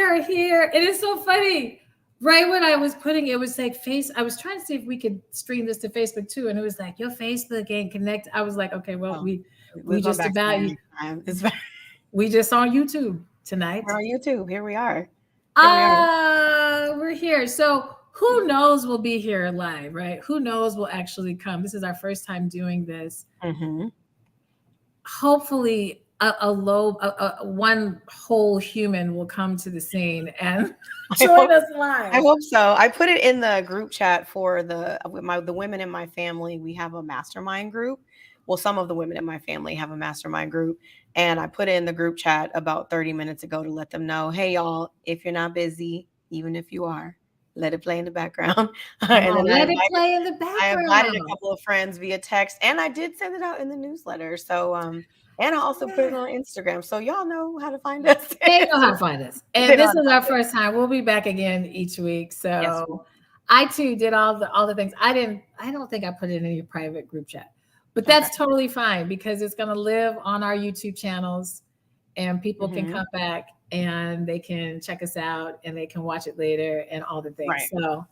are here. It is so funny. Right when I was putting it was like I was trying to see if we could stream this to Facebook too. And it was like, your Facebook ain't connected. I was like, okay, well, we just about you. We just on YouTube tonight. We're on YouTube. Here we are. We're here. So who knows we'll be here live, right? Who knows we'll actually come. This is our first time doing this. Mm-hmm. Hopefully one whole human will come to the scene and join us live. I hope so. I put it in the group chat for the women in my family. We have a mastermind group. Well, some of the women in my family have a mastermind group. And I put it in the group chat about 30 minutes ago to let them know, hey, y'all, if you're not busy, even if you are, let it play in the background. Let it play in the background. I invited a couple of friends via text, and I did send it out in the newsletter. So, and I also put it on Instagram. So y'all know how to find us. They know how to find us. And this is our first time. We'll be back again each week. So yes, I too did all the things. I don't think I put it in any private group chat. But that's totally fine because it's going to live on our YouTube channels and people can come back and they can check us out and they can watch it later and all the things. Right. So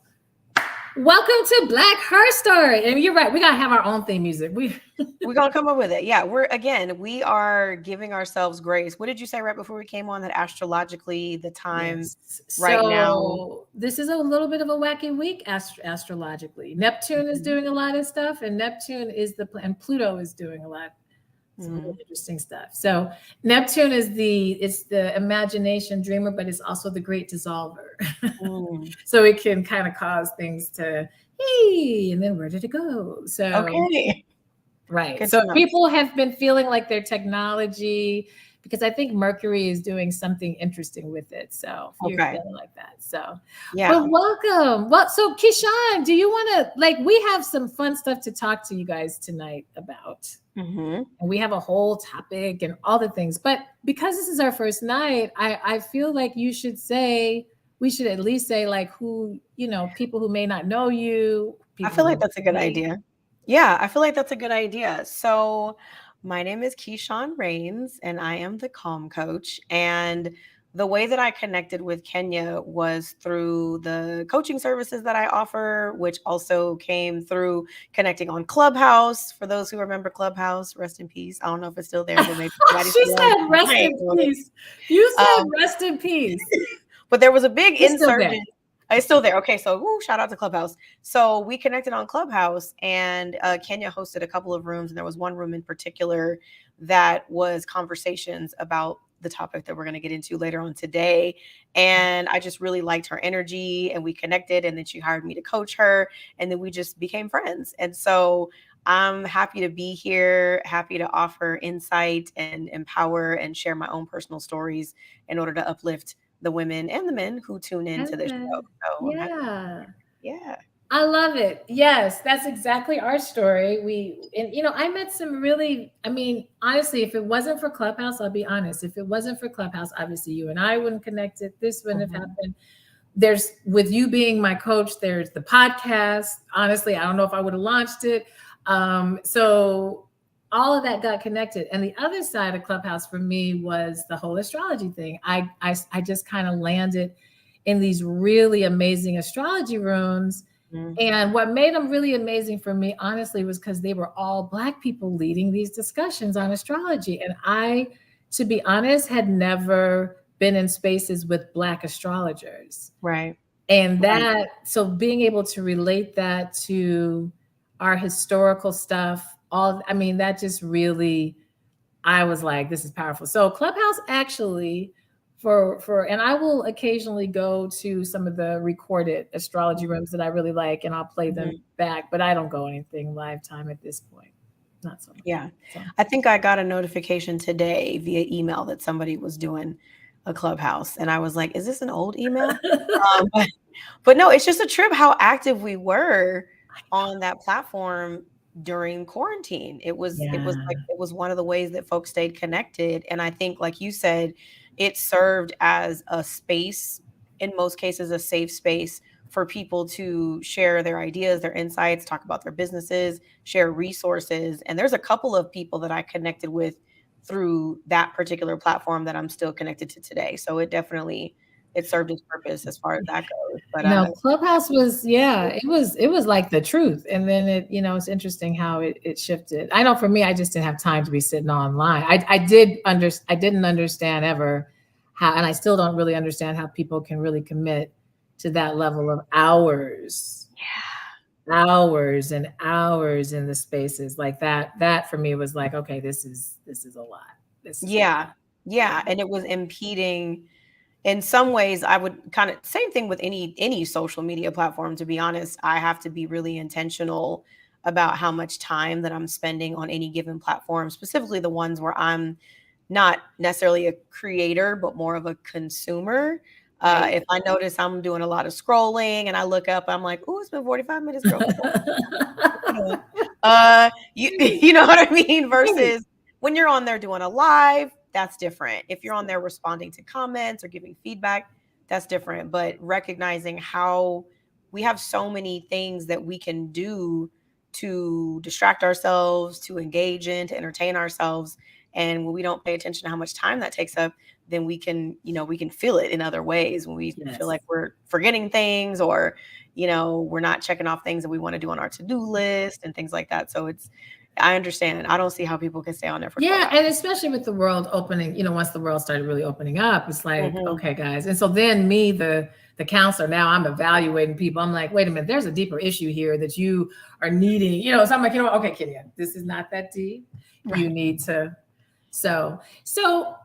welcome to Black HERstory. And you're right. We got to have our own theme music. We're going to come up with it. Yeah. We are giving ourselves grace. What did you say right before we came on that astrologically the time right now? This is a little bit of a wacky week astrologically. Neptune is doing a lot of stuff and Neptune and Pluto is doing a lot. Some really interesting stuff. So Neptune is the imagination dreamer, but it's also the great dissolver. So it can kind of cause things to, hey, and then where did it go? So right. Good so people have been feeling like their technology, because I think Mercury is doing something interesting with it. So if you're feeling like that. So well, welcome. Well, so Keisean, do you want to we have some fun stuff to talk to you guys tonight about. And we have a whole topic and all the things, but because this is our first night, I feel like we should at least say who, people who may not know you. I feel like that's a good idea. Yeah, I feel like that's a good idea. So my name is Keisean Raines and I am the Calm Coach. And the way that I connected with Kenya was through the coaching services that I offer, which also came through connecting on Clubhouse. For those who remember Clubhouse, rest in peace. I don't know if it's still there. But maybe she said rest in peace. You said rest in peace. But there was a big insurgent. It's still there. Okay, so shout out to Clubhouse. So we connected on Clubhouse and Kenya hosted a couple of rooms. And there was one room in particular that was conversations about the topic that we're going to get into later on today. And I just really liked her energy and we connected and then she hired me to coach her and then we just became friends. And so I'm happy to be here, happy to offer insight and empower and share my own personal stories in order to uplift the women and the men who tune into this show. So yeah. I love it. Yes, that's exactly our story. I met some honestly, if it wasn't for Clubhouse, I'll be honest. If it wasn't for Clubhouse, obviously you and I wouldn't connect it. This wouldn't have happened. There's, with you being my coach, there's the podcast. Honestly, I don't know if I would have launched it. So all of that got connected. And the other side of Clubhouse for me was the whole astrology thing. I just kind of landed in these really amazing astrology rooms. And what made them really amazing for me, honestly, was because they were all Black people leading these discussions on astrology. And I, to be honest, had never been in spaces with Black astrologers. Right. And so being able to relate that to our historical stuff, that just really, I was like, this is powerful. So Clubhouse actually, and I will occasionally go to some of the recorded astrology rooms that I really like, and I'll play them back, but I don't go anything lifetime at this point. Not so much. Yeah. So. I think I got a notification today via email that somebody was doing a Clubhouse, and I was like, is this an old email? But no, it's just a trip how active we were on that platform during quarantine. It was one of the ways that folks stayed connected. And I think, like you said, it served as a space, in most cases, a safe space for people to share their ideas, their insights, talk about their businesses, share resources. And there's a couple of people that I connected with through that particular platform that I'm still connected to today. So it definitely it served its purpose as far as that goes. But No, Clubhouse was, it was like the truth. And then it's interesting how it shifted. I know for me, I just didn't have time to be sitting online. I didn't understand ever how, and I still don't really understand how people can really commit to that level of hours. Yeah. Hours and hours in the spaces like that. That for me was like, okay, this is a lot. Yeah. And it was impeding. In some ways, I would kind of same thing with any social media platform. To be honest, I have to be really intentional about how much time that I'm spending on any given platform, specifically the ones where I'm not necessarily a creator, but more of a consumer. Right. If I notice I'm doing a lot of scrolling and I look up, I'm like, oh, it's been 45 minutes, girl. You know what I mean? Versus when you're on there doing a live, that's different. If you're on there responding to comments or giving feedback, that's different. But recognizing how we have so many things that we can do to distract ourselves, to engage in, to entertain ourselves. And when we don't pay attention to how much time that takes up, then we can feel it in other ways when we feel like we're forgetting things, or, we're not checking off things that we want to do on our to-do list and things like that. So I understand. I don't see how people can stay on there for 12 hours. And especially with the world opening, once the world started really opening up, it's like, okay, guys. And so then me, the counselor, now I'm evaluating people. I'm like, wait a minute, there's a deeper issue here that you are needing, so I'm like, okay, Kenya, this is not that deep. Right. You need to. So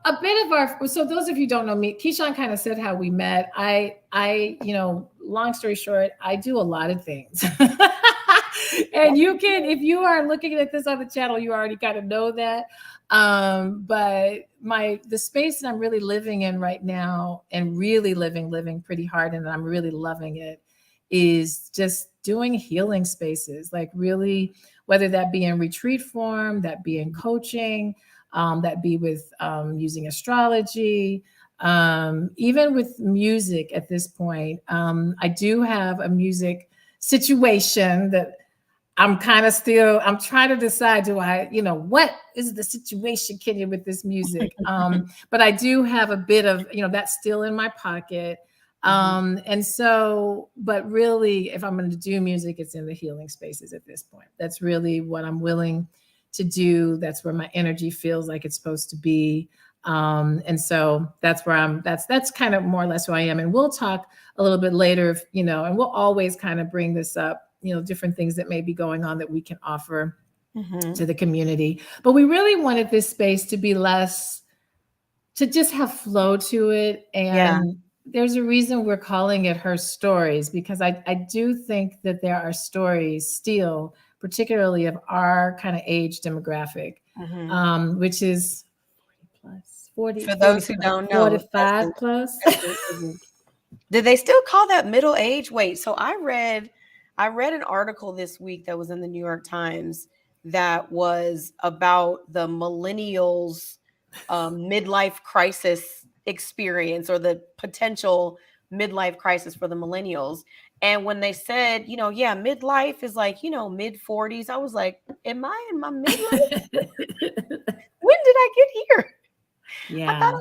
a bit of so those of you who don't know me, Keisean kind of said how we met. I long story short, I do a lot of things. And you can, if you are looking at this on the channel, you already kind of know that. But the space that I'm really living in right now, and really living pretty hard, and I'm really loving it, is just doing healing spaces. Like really, whether that be in retreat form, that be in coaching, that be with using astrology, even with music at this point. I do have a music situation that I'm trying to decide, do I, what is the situation, Kenya, with this music? But I do have a bit of, that's still in my pocket. And so, but really, if I'm going to do music, it's in the healing spaces at this point. That's really what I'm willing to do. That's where my energy feels like it's supposed to be. And so that's where that's kind of more or less who I am. And we'll talk a little bit later, and we'll always kind of bring this up, different things that may be going on that we can offer to the community. But we really wanted this space to be less, to just have flow to it. And there's a reason we're calling it HERstories, because I do think that there are stories still, particularly of our kind of age demographic, which is 40 plus, 40. For those who don't know, 45 plus. Did they still call that middle age? Wait, so I read an article this week that was in the New York Times that was about the millennials' midlife crisis experience, or the potential midlife crisis for the millennials. And when they said, midlife is like, mid 40s, I was like, am I in my midlife? When did I get here? Yeah.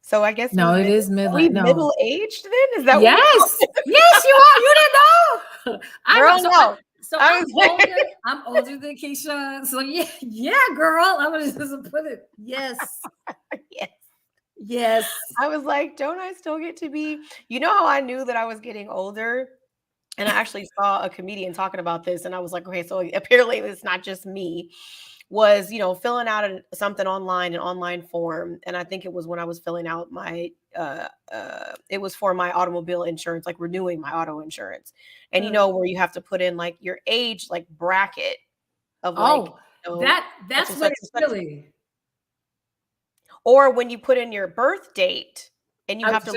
So I guess no, it is midlife. No. Middle aged then? Is that yes? Yes, you are. You didn't know. Girl, I'm older than Keisean. So yeah, girl. I'm gonna just put it. Yes. Yes. I was like, don't I still get to be? You know how I knew that I was getting older? And I actually saw a comedian talking about this, and I was like, okay, so apparently it's not just me. Was, filling out something online, an online form. And I think it was when I was filling out my, it was for my automobile insurance, like renewing my auto insurance. And, where you have to put in like your age, like bracket of like, that's what it's really. Or when you put in your birth date, and you have to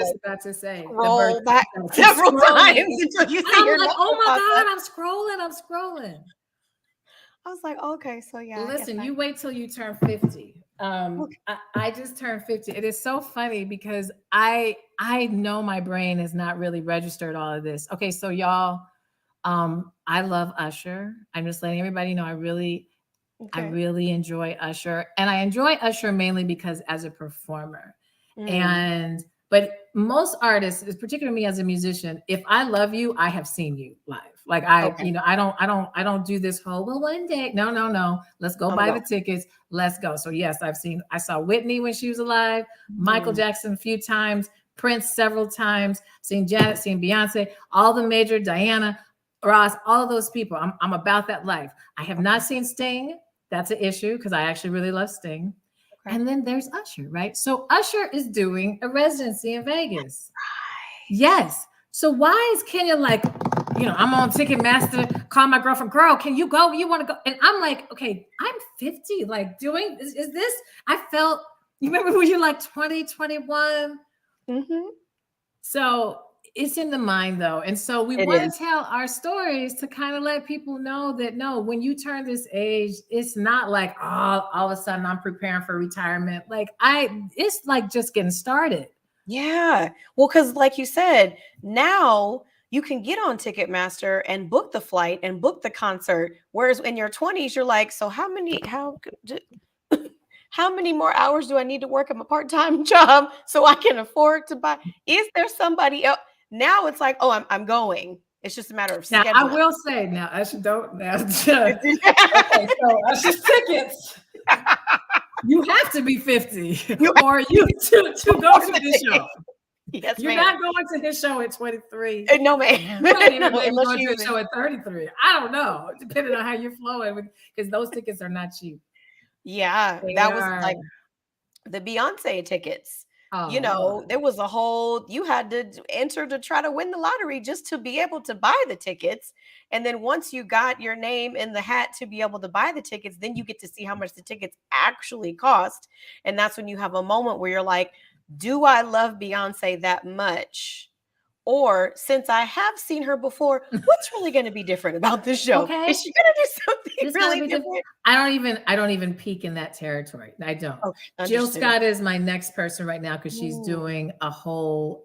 scroll back several times until you see your like, oh my God, I'm scrolling. I was like, okay, so Listen, you wait till you turn 50. I just turned 50. It is so funny because I know my brain has not really registered all of this. Okay, so y'all, I love Usher. I'm just letting everybody know I really enjoy Usher. And I enjoy Usher mainly because as a performer. But most artists, particularly me as a musician, if I love you, I have seen you live. Like I, Okay. I don't do this whole, well, one day. No. Let's go buy the tickets. Let's go. So yes, I saw Whitney when she was alive, Michael Jackson a few times, Prince several times, seen Janet, seen Beyonce, all the major, Diana, Ross, all of those people. I'm about that life. I have not seen Sting. That's an issue because I actually really love Sting. Okay. And then there's Usher, right? So Usher is doing a residency in Vegas. Right. Yes. So why is Kenya like, I'm on Ticketmaster, call my girlfriend, girl, can you go? You want to go? And I'm like, okay, I'm 50, like doing, is this, I felt, you remember when you're like 20, 21? Mm-hmm. So it's in the mind though. And so we want to tell our stories to kind of let people know that, no, when you turn this age, it's not like, all of a sudden I'm preparing for retirement. Like it's like just getting started. Yeah. Well, because like you said, now you can get on Ticketmaster and book the flight and book the concert. Whereas in your 20s, you're like, so how many more hours do I need to work at my part-time job so I can afford to buy? Is there somebody else? Now it's like, oh, I'm going. It's just a matter of scheduling. Now, I will say now, Usher don't now. Okay, so Usher's tickets. You have to be 50 or you to go to this show. Yes, you're not going to his show at 23. No, ma'am. Right, no, unless you're going to his show at 33. I don't know, depending on how you're flowing, because those tickets are not cheap. Yeah, was like the Beyonce tickets. Oh, there was a whole, you had to enter to try to win the lottery just to be able to buy the tickets. And then once you got your name in the hat to be able to buy the tickets, then you get to see how much the tickets actually cost. And that's when you have a moment where you're like, do I love Beyonce that much? Or since I have seen her before, what's really going to be different about this show? Okay. Is she going to do something really different? I don't even peek in that territory. I don't. Okay, Jill Scott is my next person right now because she's doing a whole.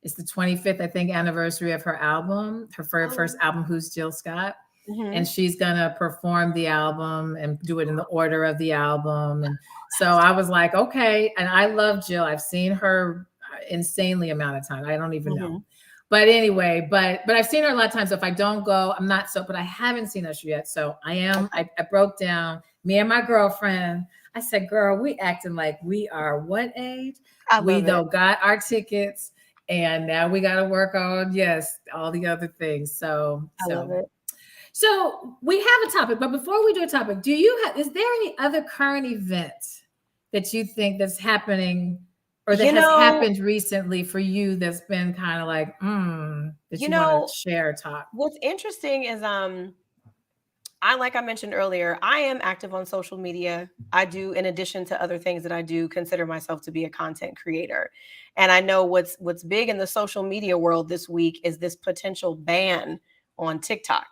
It's the 25th, I think, anniversary of her album, her first album. Who's Jill Scott? Mm-hmm. And she's gonna perform the album and do it in the order of the album. And so I was like, okay. And I love Jill. I've seen her insanely amount of time. I don't even know. But anyway, but I've seen her a lot of times. So if I don't go, I'm not but I haven't seen Usher yet. So I broke down, me and my girlfriend. I said, girl, we acting like we are what age? We though got our tickets and now we got to work on, all the other things. So love it. So we have a topic, but before we do a topic, is there any other current event that you think that's happening or that has happened recently for you that's been kind of like, that you want to share, talk? What's interesting is, like I mentioned earlier, I am active on social media. I do, in addition to other things that I do, consider myself to be a content creator. And I know what's big in the social media world this week is this potential ban on TikTok.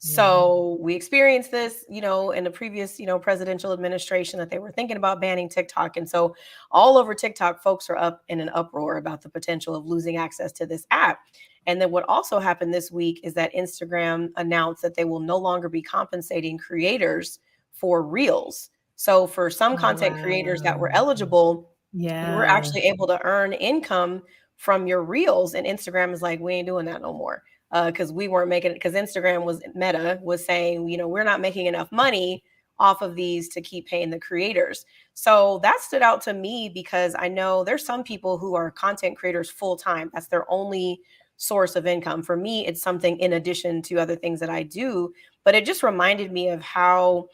So we experienced this, in the previous, presidential administration that they were thinking about banning TikTok. And so all over TikTok, folks are up in an uproar about the potential of losing access to this app. And then what also happened this week is that Instagram announced that they will no longer be compensating creators for Reels. So for some content creators that were eligible, you were actually able to earn income from your Reels. And Instagram is like, we ain't doing that no more. Because we weren't making it, because Meta was saying, we're not making enough money off of these to keep paying the creators. So that stood out to me because I know there's some people who are content creators full time. That's their only source of income. For me, it's something in addition to other things that I do. But it just reminded me of how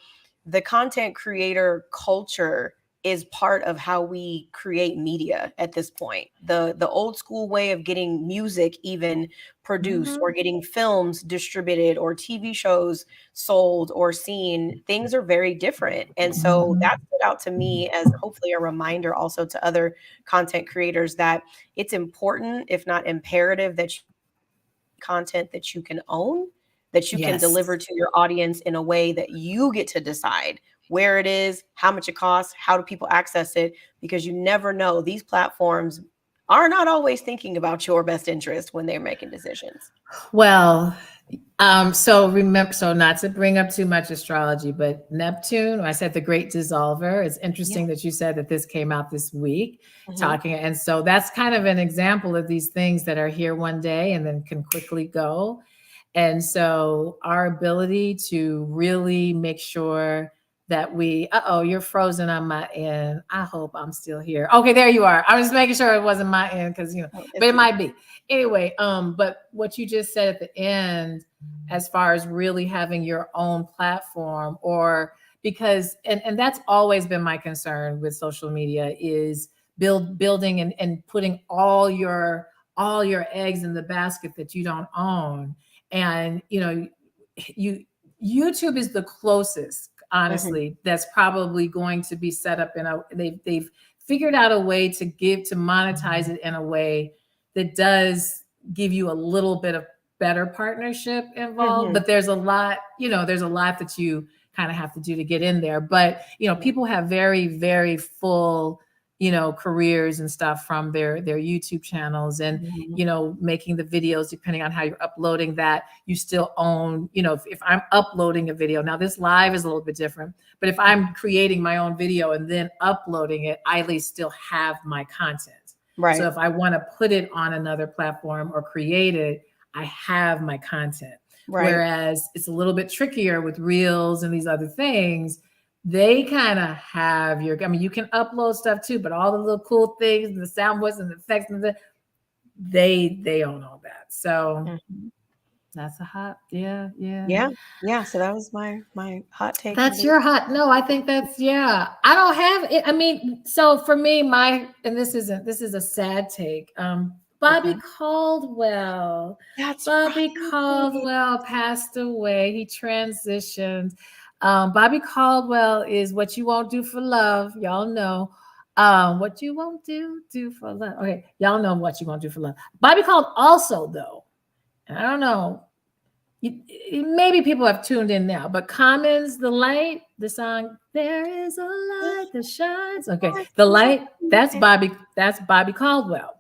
the content creator culture is part of how we create media at this point. The old school way of getting music even produced or getting films distributed or TV shows sold or seen, things are very different. And so that stood out to me as hopefully a reminder also to other content creators that it's important, if not imperative, that you content that you can own, that you can deliver to your audience in a way that you get to decide where it is, how much it costs, how do people access it, because you never know. These platforms are not always thinking about your best interest when they're making decisions. Well, So not to bring up too much astrology, but Neptune, I said the great dissolver. It's interesting that you said that this came out this week talking. And so that's kind of an example of these things that are here one day and then can quickly go. And so our ability to really make sure that you're frozen on my end. I hope I'm still here. Okay, there you are. I was just making sure it wasn't my end because, but it might be. Anyway, but what you just said at the end, as far as really having your own platform, or because, and that's always been my concern with social media, is building and putting all your eggs in the basket that you don't own. And, YouTube is the closest, honestly, that's probably going to be set up they've figured out a way to monetize it in a way that does give you a little bit of better partnership involved. But there's a lot that you kind of have to do to get in there. But, people have very, very full, careers and stuff from their YouTube channels and, making the videos, depending on how you're uploading that, you still own, if I'm uploading a video, now this live is a little bit different, but if I'm creating my own video and then uploading it, I at least still have my content. Right. So if I want to put it on another platform or create it, I have my content. Right. Whereas it's a little bit trickier with Reels and these other things. They kind of have you can upload stuff too, but all the little cool things, the sound voice and the effects, and they own all that. So that's a hot, yeah. So that was my hot take. That's your hot. No, I think that's, I don't have it. So for me, this is a sad take. Bobby Caldwell. Bobby Caldwell passed away. He transitioned. Bobby Caldwell is What You Won't Do for Love. Y'all know. What you won't do for love. Okay, y'all know What You Won't Do for Love. Bobby Caldwell also, though, and I don't know, maybe people have tuned in now, but Common's The Light, the song, There Is a Light That Shines. Okay, The Light, that's Bobby Caldwell.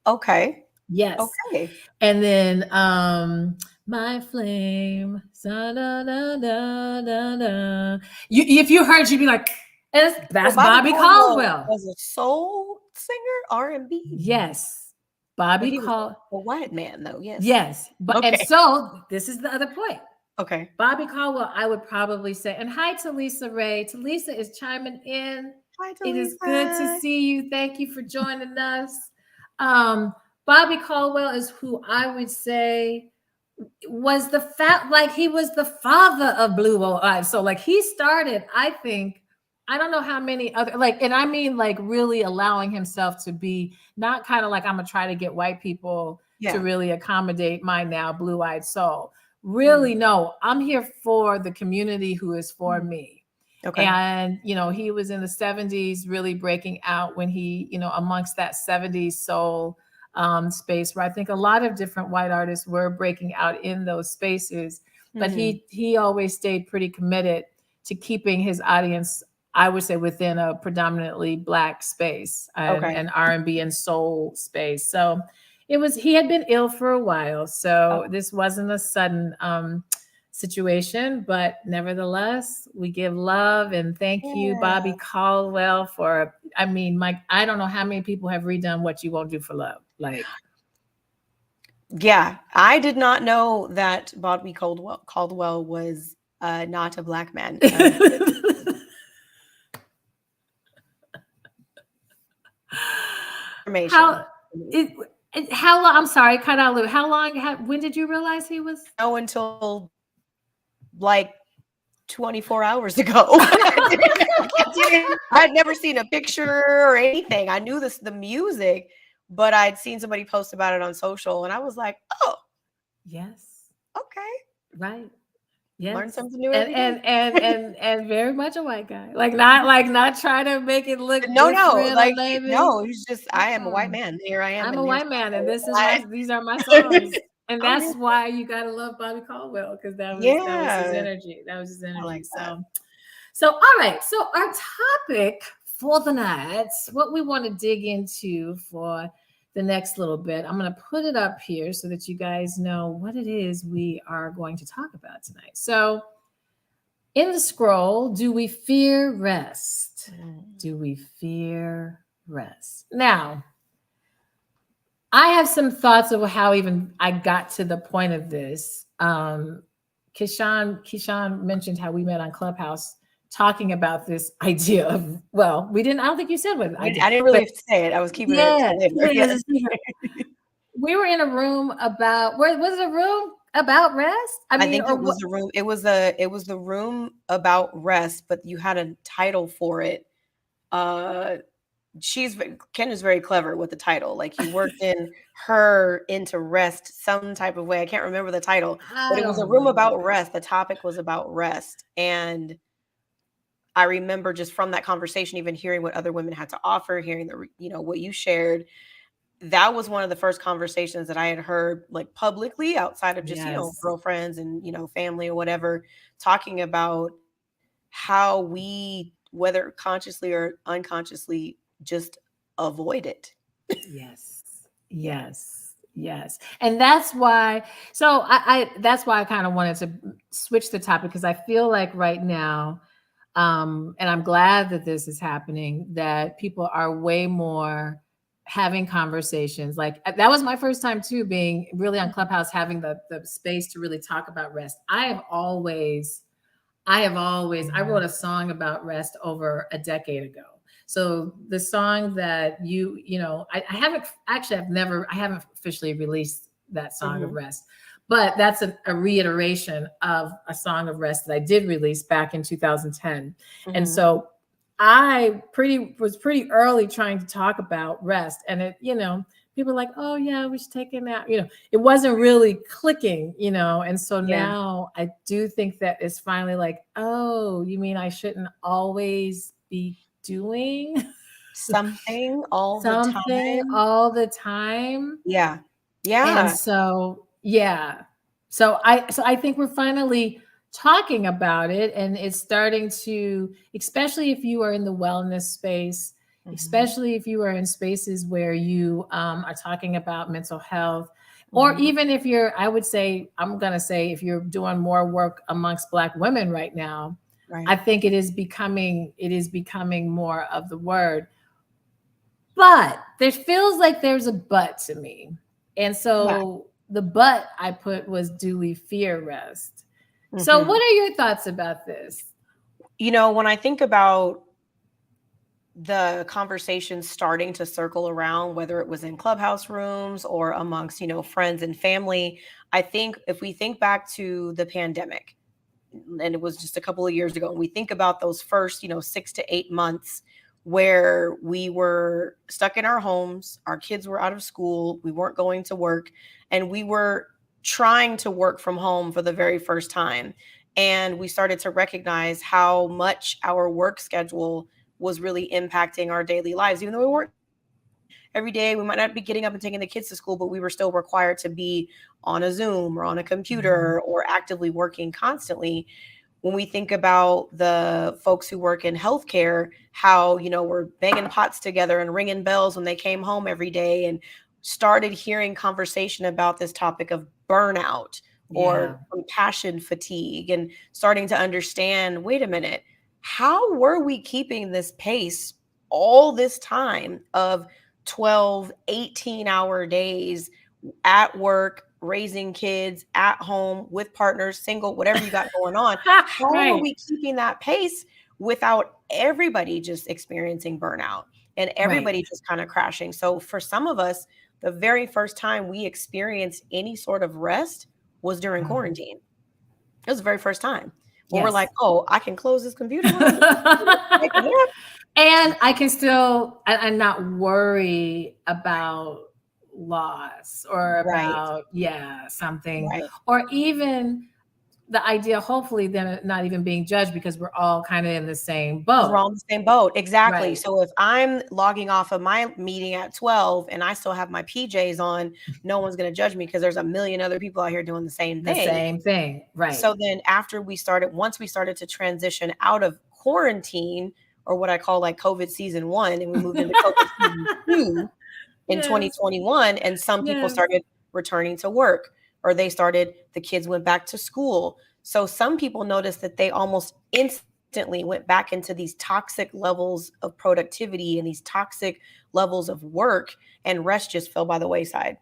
Okay. Yes. Okay. And then My Flame. If you heard, you'd be like, that's Bobby Caldwell. Was a soul singer, R&B. Yes. Bobby Caldwell. A white man, though. Yes. Yes. And so this is the other point. Okay. Bobby Caldwell, I would probably say, and hi to Lisa Ray. Talisa is chiming in. Hi, Talisa. It is good to see you. Thank you for joining us. Bobby Caldwell is who I would say was he was the father of Blue Eyes. So he started, I think, I don't know how many other, and I mean really allowing himself to be not kind of I'm gonna try to get white people to really accommodate my now blue-eyed soul. Really, no, I'm here for the community who is for me. Okay. And, he was in the 70s really breaking out when he, amongst that 70s soul space where I think a lot of different white artists were breaking out in those spaces, but he always stayed pretty committed to keeping his audience, I would say, within a predominantly Black space and R&B and soul space. So he had been ill for a while. So this wasn't a sudden situation, but nevertheless, we give love and thank you, Bobby Caldwell, for, Mike, I don't know how many people have redone What You Won't Do for Love. I did not know that Bobby Caldwell was not a Black man. How long? I'm sorry, cut out a little. How long? When did you realize he was? Oh, until 24 hours ago. I'd never seen a picture or anything. I knew the music, but I'd seen somebody post about it on social, and I was like, "Oh, yes, okay, right." Yes. Learn something new every day. And very much a white guy. Not trying to make it look no, he's just I am a white man. Here I am. I'm a white man, and these are my songs. And that's why you gotta love Bobby Caldwell, because that was his energy. That was his energy. Like so all right. So our topic for the night, what we want to dig into for the next little bit. I'm going to put it up here so that you guys know what it is we are going to talk about tonight. So in the scroll, do we fear rest? Do we fear rest? Now, I have some thoughts of how even I got to the point of this. Keisean mentioned how we met on Clubhouse talking about this idea of, well, we didn't, I don't think you said what I didn't really say it. I was keeping it later. Yes. We were in a room about, where was it, a room about rest? I think it was a room. It was the room about rest, but you had a title for it. Kenya's very clever with the title. Like you worked into rest some type of way. I can't remember the title, but it was a room about rest. The topic was about rest. And I remember just from that conversation, even hearing what other women had to offer, hearing what you shared. That was one of the first conversations that I had heard like publicly outside of just, girlfriends and, family or whatever, talking about how we, whether consciously or unconsciously, just avoid it. Yes. And that's why, that's why I kind of wanted to switch the topic, because I feel like right now, and I'm glad that this is happening, that people are way more having conversations. Like that was my first time too, being really on Clubhouse, having the space to really talk about rest. I wrote a song about rest over a decade ago. So the song that I haven't officially released that song of rest, but that's a reiteration of a song of rest that I did release back in 2010. And so I was pretty early trying to talk about rest, and it, people are like, oh yeah, we should take a nap. It wasn't really clicking, and so now I do think that it's finally like, oh, you mean I shouldn't always be doing something all the time? Yeah. And so, so I think we're finally talking about it, and it's starting to, especially if you are in the wellness space, especially if you are in spaces where you are talking about mental health, or even if I'm going to say, if you're doing more work amongst Black women right now, I think it is becoming more of the word. But there feels like there's a but to me. And so the but I put was, do we fear rest? So what are your thoughts about this? When I think about the conversation starting to circle around, whether it was in Clubhouse rooms or amongst, friends and family, I think if we think back to the pandemic, and it was just a couple of years ago, and we think about those first, 6 to 8 months where we were stuck in our homes, our kids were out of school, we weren't going to work, and we were trying to work from home for the very first time. And we started to recognize how much our work schedule was really impacting our daily lives. Even though we weren't every day, we might not be getting up and taking the kids to school, but we were still required to be on a Zoom or on a computer or actively working constantly. When we think about the folks who work in healthcare, how, we're banging pots together and ringing bells when they came home every day, and started hearing conversation about this topic of burnout or compassion fatigue, and starting to understand, wait a minute, how were we keeping this pace all this time of 12, 18-hour days at work, raising kids, at home, with partners, single, whatever you got going on? How are we keeping that pace without everybody just experiencing burnout and everybody just kind of crashing? So for some of us, the very first time we experienced any sort of rest was during quarantine. It was the very first time. Well, we're like, oh, I can close this computer. And I can still, and not worry about loss or about, something, or even the idea, hopefully, then not even being judged, because we're all kind of in the same boat. We're all in the same boat. Exactly. So if I'm logging off of my meeting at 12 and I still have my PJs on, no one's going to judge me, because there's a million other people out here doing the same thing. Right. So then once we started to transition out of quarantine, or what I call like COVID season 1, and we moved into COVID season 2, in 2021, and some people started returning to work, or the kids went back to school. So some people noticed that they almost instantly went back into these toxic levels of productivity and these toxic levels of work, and rest just fell by the wayside.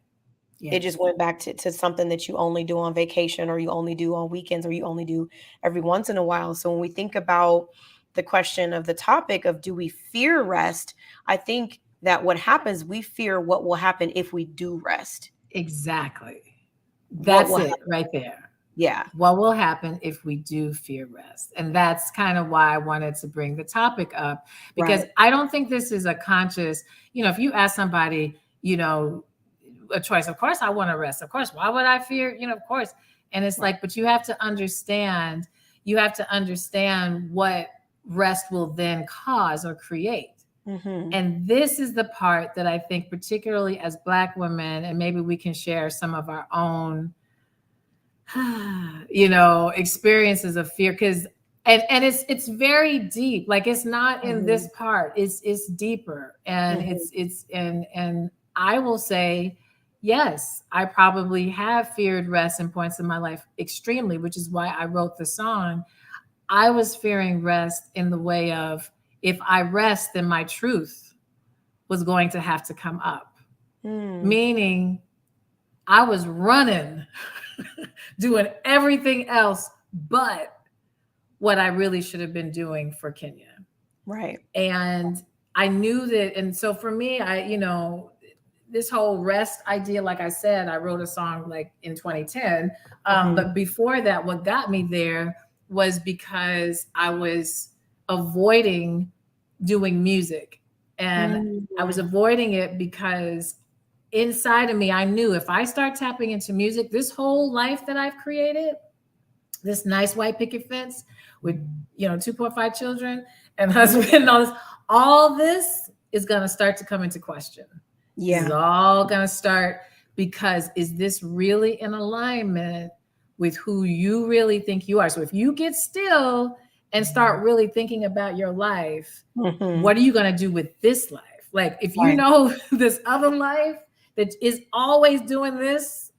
It just went back to something that you only do on vacation, or you only do on weekends, or you only do every once in a while. So when we think about the question of the topic of, do we fear rest? I think that what happens, we fear what will happen if we do rest. Exactly. That's it right there. Yeah. What will happen if we do fear rest? And that's kind of why I wanted to bring the topic up, because I don't think this is a conscious, if you ask somebody, a choice, of course I want to rest. Of course. Why would I fear? Of course. And it's like, but you have to understand what rest will then cause or create. And this is the part that I think, particularly as Black women, and maybe we can share some of our own, experiences of fear, because and it's very deep. Like, it's not in this part. It's deeper, and it's and I will say, yes, I probably have feared rest in points in my life extremely, which is why I wrote the song. I was fearing rest in the way of, if I rest, then my truth was going to have to come up. Meaning I was running, doing everything else but what I really should have been doing for Kenya. Right. And I knew that. And so for me, this whole rest idea, like I said, I wrote a song like in 2010. But before that, what got me there was because I was avoiding doing music. And I was avoiding it because inside of me, I knew if I start tapping into music, this whole life that I've created, this nice white picket fence with, 2.5 children and husband and all this is going to start to come into question. Yeah. This is all going to start, because is this really in alignment with who you really think you are? So if you get still and start really thinking about your life, what are you going to do with this life? Like, if you know this other life that is always doing this.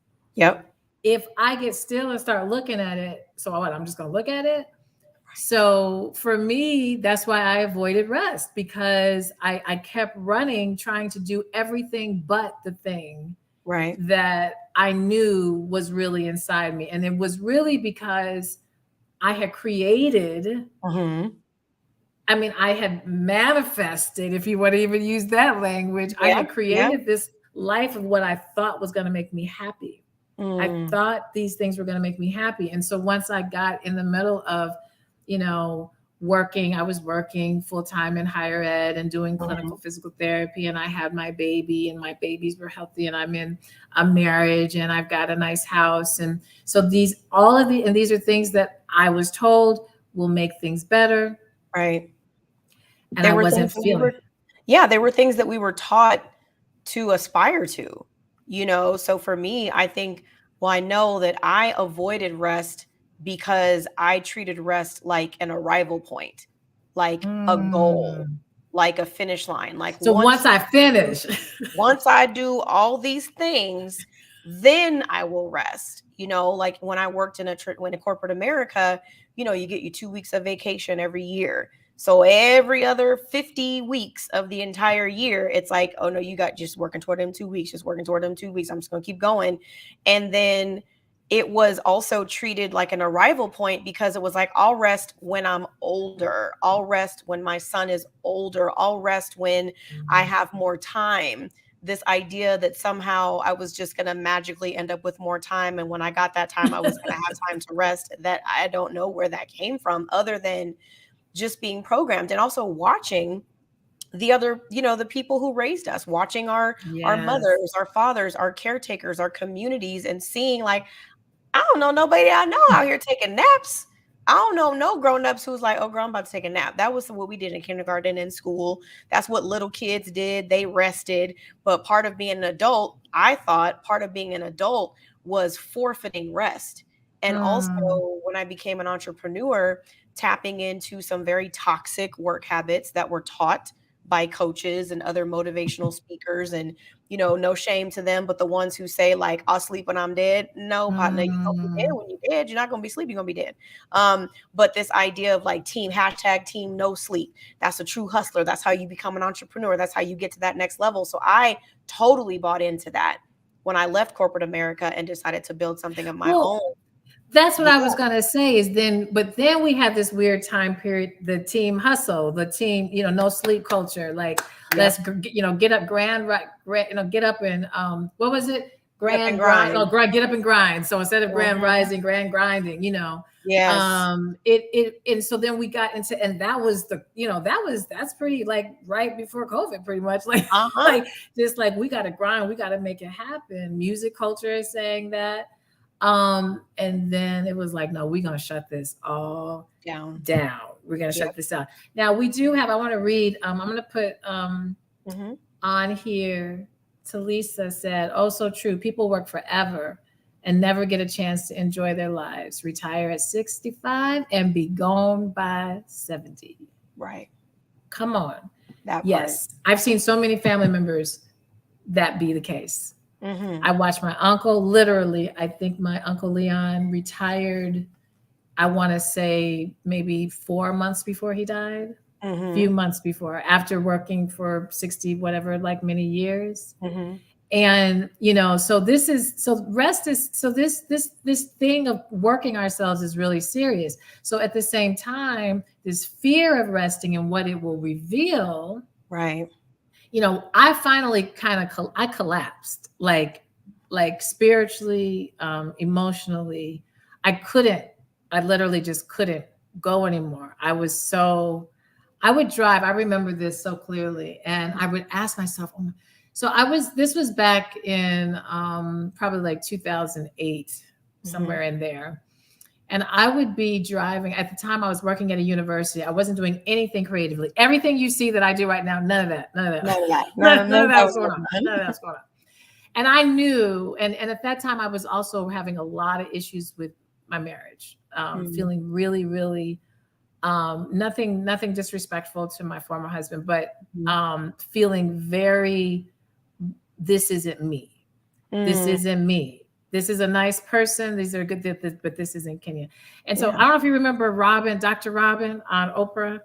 If I get still and start looking at it, so what? I'm just going to look at it. So for me, that's why I avoided rest, because I kept running, trying to do everything but the thing that I knew was really inside me. And it was really because I had created, I had manifested, if you want to even use that language, I had created this life of what I thought was going to make me happy. I thought these things were going to make me happy. And so once I got in the middle of, working, I was working full-time in higher ed and doing clinical physical therapy. And I had my baby, and my babies were healthy, and I'm in a marriage, and I've got a nice house. And so these are things that I was told will make things better. Right. And I wasn't feeling. There were things that we were taught to aspire to, So for me, I think, I know that I avoided rest because I treated rest like an arrival point, like a goal, like a finish line. Like, so once I finish, once I do all these things, then I will rest. Like when I worked in corporate America, you get your 2 weeks of vacation every year. So every other 50 weeks of the entire year, it's like, oh no, you got just working toward them 2 weeks, just working toward them 2 weeks. I'm just going to keep going. And then it was also treated like an arrival point, because it was like, I'll rest when I'm older. I'll rest when my son is older. I'll rest when I have more time. This idea that somehow I was just going to magically end up with more time. And when I got that time, I was going to have time to rest. That I don't know where that came from, other than just being programmed, and also watching the other, the people who raised us, watching our mothers, our fathers, our caretakers, our communities, and seeing like, I don't know nobody I know out here taking naps. I don't know no grown-ups who's like, oh girl, I'm about to take a nap. That was what we did in kindergarten and school. That's what little kids did. They rested. But part of being an adult, I thought part of being an adult was forfeiting rest. And also when I became an entrepreneur, tapping into some very toxic work habits that were taught by coaches and other motivational speakers, and no shame to them, but the ones who say like, I'll sleep when I'm dead. No, partner, you're gonna be dead when you're dead. You're not gonna be sleeping, you're gonna be dead. But this idea of like team no sleep, that's a true hustler. That's how you become an entrepreneur. That's how you get to that next level. So I totally bought into that when I left corporate America and decided to build something of my own. That's what I was going to say is but then we had this weird time period, the team hustle, the team, no sleep culture. Like, let's, get up, get up and, what was it? Grand grind. Oh, get up and grind. So instead of grand rising, grand grinding, Yes. And so then we got into, and that was that's pretty like right before COVID, pretty much like, just like, we got to grind, we got to make it happen. Music culture is saying that. And then it was like, no, we're going to shut this all down. We're going to shut this down. Now we do have, I want to read, I'm going to put, on here, Talisa said, oh, so true. People work forever and never get a chance to enjoy their lives, retire at 65 and be gone by 70. Right. Come on. That yes. Part. I've seen so many family members that be the case. I watched my uncle, literally, I think my Uncle Leon retired, I want to say maybe 4 months before he died, a few months before, after working for 60, whatever, like many years. And, so this thing of working ourselves is really serious. So at the same time, this fear of resting and what it will reveal. Right. I finally I collapsed, like spiritually, emotionally. I literally just couldn't go anymore. I would drive. I remember this so clearly. And I would ask myself, this was back in, probably like 2008, somewhere in there. And I would be driving. At the time I was working at a university. I wasn't doing anything creatively. Everything you see that I do right now, none of that was going on. And I knew, and at that time I was also having a lot of issues with my marriage, feeling really, really, nothing disrespectful to my former husband, but feeling very, this isn't me. This isn't me. This is a nice person. These are good, but this isn't Kenya. And so I don't know if you remember Dr. Robin on Oprah.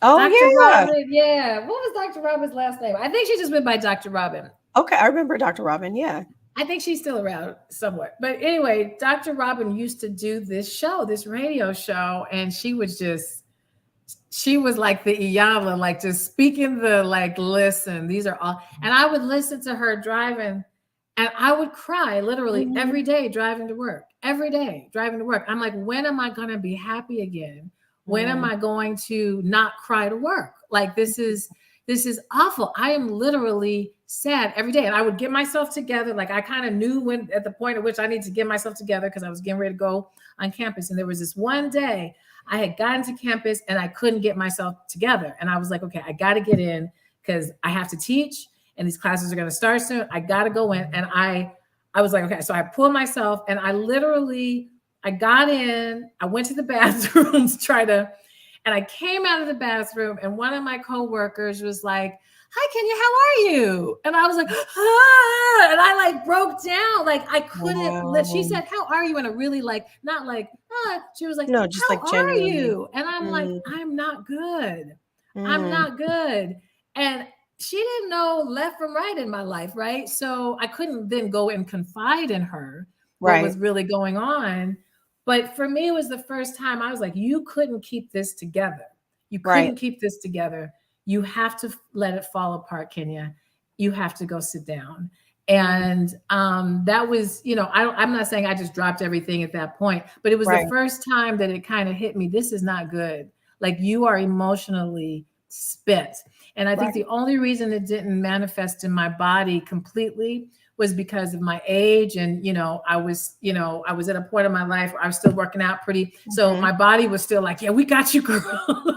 Oh, Dr. Robin, yeah. What was Dr. Robin's last name? I think she just went by Dr. Robin. Okay, I remember Dr. Robin, yeah. I think she's still around somewhere. But anyway, Dr. Robin used to do this radio show, and she was like the Iyala, like just speaking listen, these are all. And I would listen to her driving. And I would cry literally every day driving to work, I'm like, when am I going to be happy again? When am I going to not cry to work? Like, this is awful. I am literally sad every day. And I would get myself together. Like, I kind of knew at the point at which I need to get myself together, because I was getting ready to go on campus. And there was this one day I had gotten to campus and I couldn't get myself together. And I was like, okay, I got to get in because I have to teach. And these classes are going to start soon. I got to go in. And I was like, okay. So I pulled myself and I got in, I went to the bathroom and I came out of the bathroom, and one of my coworkers was like, hi, Kenya, how are you? And I was like, ah, and I like broke down. Like, I couldn't, she said, how are you? And I really not like, ah, she was like, no, just how like are you? And I'm like, I'm not good. I'm not good. And she didn't know left from right in my life, right? So I couldn't then go and confide in her what was really going on. But for me, it was the first time I was like, you couldn't keep this together. You couldn't keep this together. You have to let it fall apart, Kenya. You have to go sit down. And that was, I'm not saying I just dropped everything at that point, but it was the first time that it kind of hit me. This is not good. Like, you are emotionally spent. And I think the only reason it didn't manifest in my body completely was because of my age. And, I was at a point in my life where I was still working out pretty. So my body was still like, yeah, we got you, girl.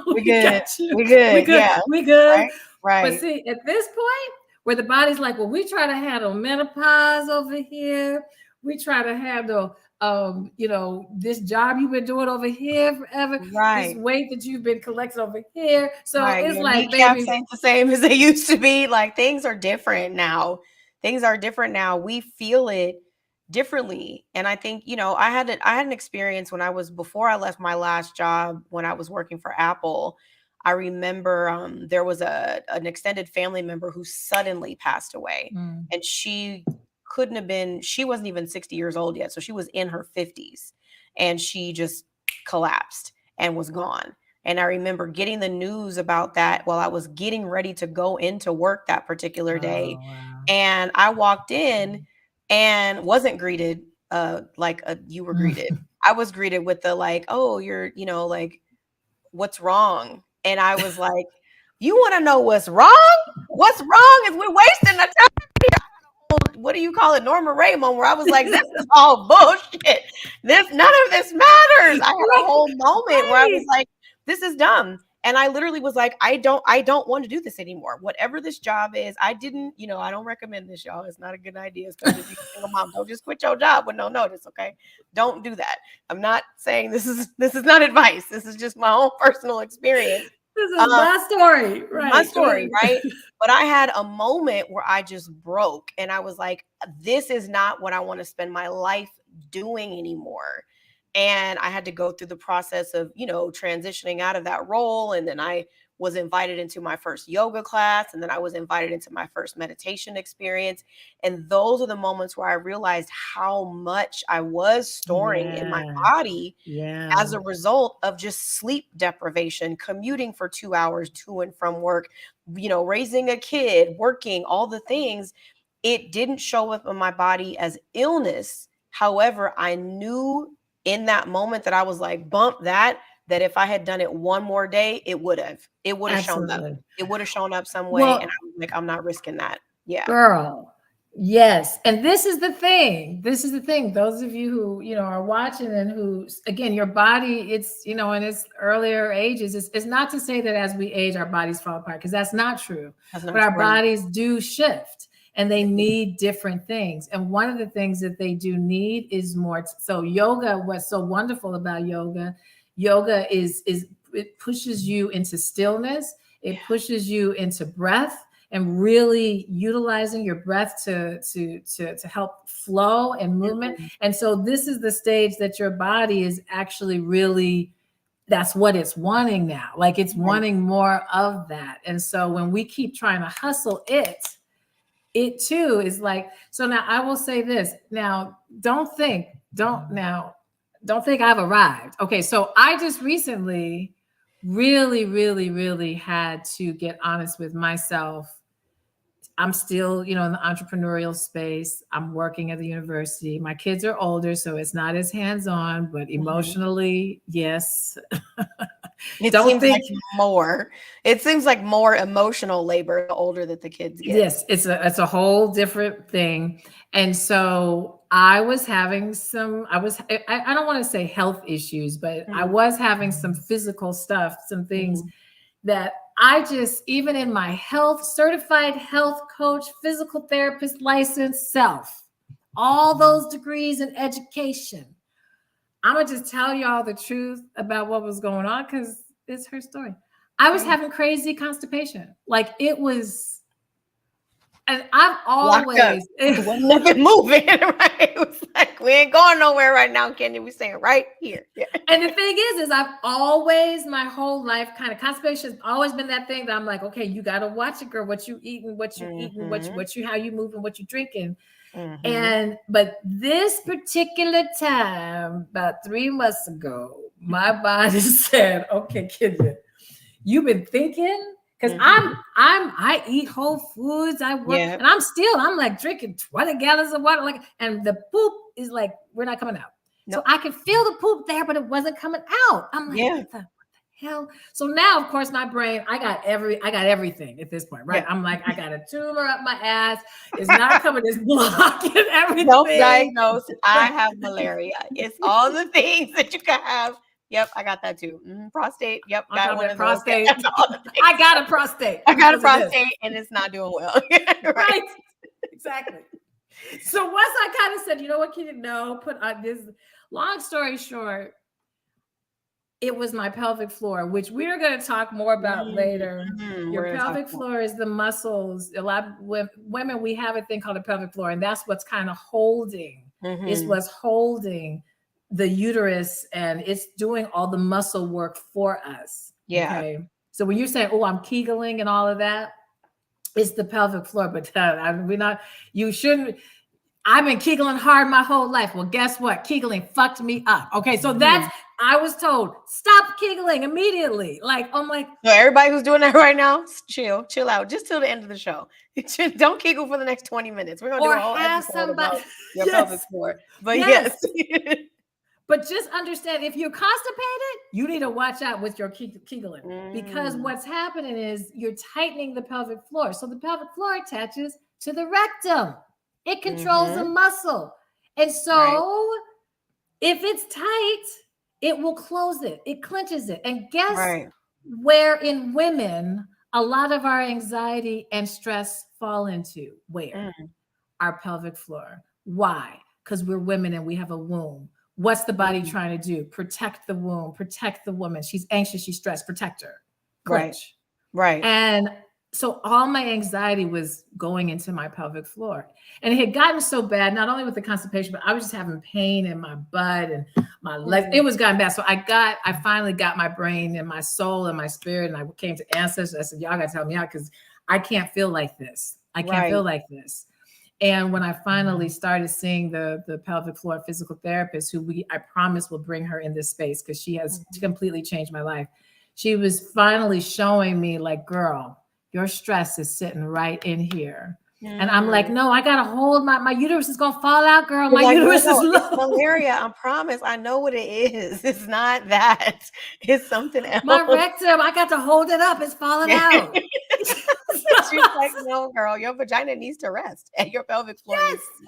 we good. We good. Yeah. We good. Right. But see, at this point where the body's like, well, we try to handle menopause over here. We try to handle this job you've been doing over here forever, this weight that you've been collecting over here. So it's your like, kneecaps baby, ain't the same as they used to be. Like, things are different now. Things are different now. We feel it differently. And I think, I had an experience before I left my last job, when I was working for Apple. I remember there was an extended family member who suddenly passed away, and she wasn't even 60 years old yet. So she was in her 50s, and she just collapsed and was gone. And I remember getting the news about that while I was getting ready to go into work that particular day. Oh, wow. And I walked in and wasn't greeted like you were greeted. I was greeted with the like, oh, you're, like, what's wrong? And I was like, you want to know what's wrong? What's wrong is we're wasting the time here. What do you call it? Norma Raymond, where I was like, this is all bullshit. None of this matters. I had a whole moment where I was like, this is dumb. And I literally was like, I don't want to do this anymore. Whatever this job is, I don't recommend this, y'all. It's not a good idea. Especially if you're a single mom. Don't just quit your job with no notice, okay? Don't do that. I'm not saying this is not advice. This is just my own personal experience. This is my story, right? My story, right? But I had a moment where I just broke, and I was like, this is not what I want to spend my life doing anymore. And I had to go through the process of, transitioning out of that role. And then I was invited into my first yoga class. And then I was invited into my first meditation experience. And those are the moments where I realized how much I was storing in my body as a result of just sleep deprivation, commuting for 2 hours to and from work, raising a kid, working, all the things. It didn't show up in my body as illness. However, I knew in that moment that I was like, bump that if I had done it one more day, it would have shown up. It would have shown up some way. And I was like, I'm not risking that. Yeah. Girl. Yes. And this is the thing. Those of you who, are watching and who, again, your body, it's, in its earlier ages, it's not to say that as we age, our bodies fall apart, because that's not true. But our bodies do shift. And they need different things. And one of the things that they do need is more. So yoga, what's so wonderful about yoga is it pushes you into stillness. It pushes you into breath, and really utilizing your breath to help flow and movement. And so this is the stage that your body is actually really, that's what it's wanting now. Like, it's wanting more of that. And so when we keep trying to hustle it too is like, so now I will say this. Now, don't think I've arrived. Okay. So I just recently really, really, really had to get honest with myself. I'm still, in the entrepreneurial space. I'm working at the university. My kids are older, so it's not as hands-on, but emotionally, yes. It seems like more emotional labor the older that the kids get. Yes, it's a whole different thing. And so I was having I don't want to say health issues, but I was having some physical stuff, some things that I just, even in my certified health coach, physical therapist, licensed self, all those degrees in education, I'm going to just tell y'all the truth about what was going on, because it's her story. I was having crazy constipation. Like, it was, and I've always, it wasn't nothing moving, right? It was like, we ain't going nowhere right now, Kenya. We're staying right here. Yeah. And the thing is I've always, my whole life, kind of, constipation has always been that thing that I'm like, okay, you got to watch it, girl, what you eating, how you moving, what you drinking. But this particular time, about 3 months ago, my body said, okay, Kenya, you've been thinking, because I eat whole foods, I work, and I'm like drinking 20 gallons of water, like, and the poop is like, we're not coming out. So I could feel the poop there, but it wasn't coming out. I'm like, what the hell? So now, of course, my brain, I got everything at this point, right? I'm like, I got a tumor up my ass. It's not coming. It's blocking everything. Self-diagnosed. I have malaria. It's all the things that you can have. Yep, I got that too. Prostate. Yep, got one of prostate. I got a prostate. I got a prostate, and it's not doing well. Right. Exactly. So once I kind of said, you know what, Kenya, no, put on this. Long story short, it was my pelvic floor, which we're going to talk more about later. Your pelvic floor is the muscles. A lot of women, we have a thing called a pelvic floor, and that's what's kind of holding, is what's holding the uterus, and it's doing all the muscle work for us. Yeah. Okay. So when you're saying, oh, I'm Kegeling and all of that, it's the pelvic floor, but you shouldn't. I've been Kegeling hard my whole life. Well, guess what? Kegeling fucked me up. Okay. So I was told, stop Kegeling immediately. Like, I'm like. So everybody who's doing that right now, chill out. Just till the end of the show. Don't Kegel for the next 20 minutes. We're going to do a whole episode about your pelvic floor. But yes. But just understand, if you're constipated, you need to watch out with your Kegeling, because what's happening is you're tightening the pelvic floor. So the pelvic floor attaches to the rectum. It controls the muscle. And so if it's tight, it will close it. It clenches it. And guess where in women a lot of our anxiety and stress fall into? Where? Our pelvic floor. Why? Because we're women and we have a womb. What's the body trying to do? Protect the womb, protect the woman. She's anxious, she's stressed, protect her. Clench. Right. And so all my anxiety was going into my pelvic floor. And it had gotten so bad, not only with the constipation, but I was just having pain in my butt and my legs. It was gotten bad. So I finally got my brain and my soul and my spirit. And I came to ancestors. I said, y'all got to help me out, because I can't feel like this. I can't feel like this. And when I finally started seeing the pelvic floor physical therapist, who I promise will bring her in this space, because she has completely changed my life. She was finally showing me, like, girl, your stress is sitting right in here. And I'm like, no, I got to hold my uterus is going to fall out, girl. My uterus is low. It's malaria. I promise. I know what it is. It's not that. It's something else. My rectum, I got to hold it up. It's falling out. She's like, no, girl, your vagina needs to rest and your pelvic floor needs to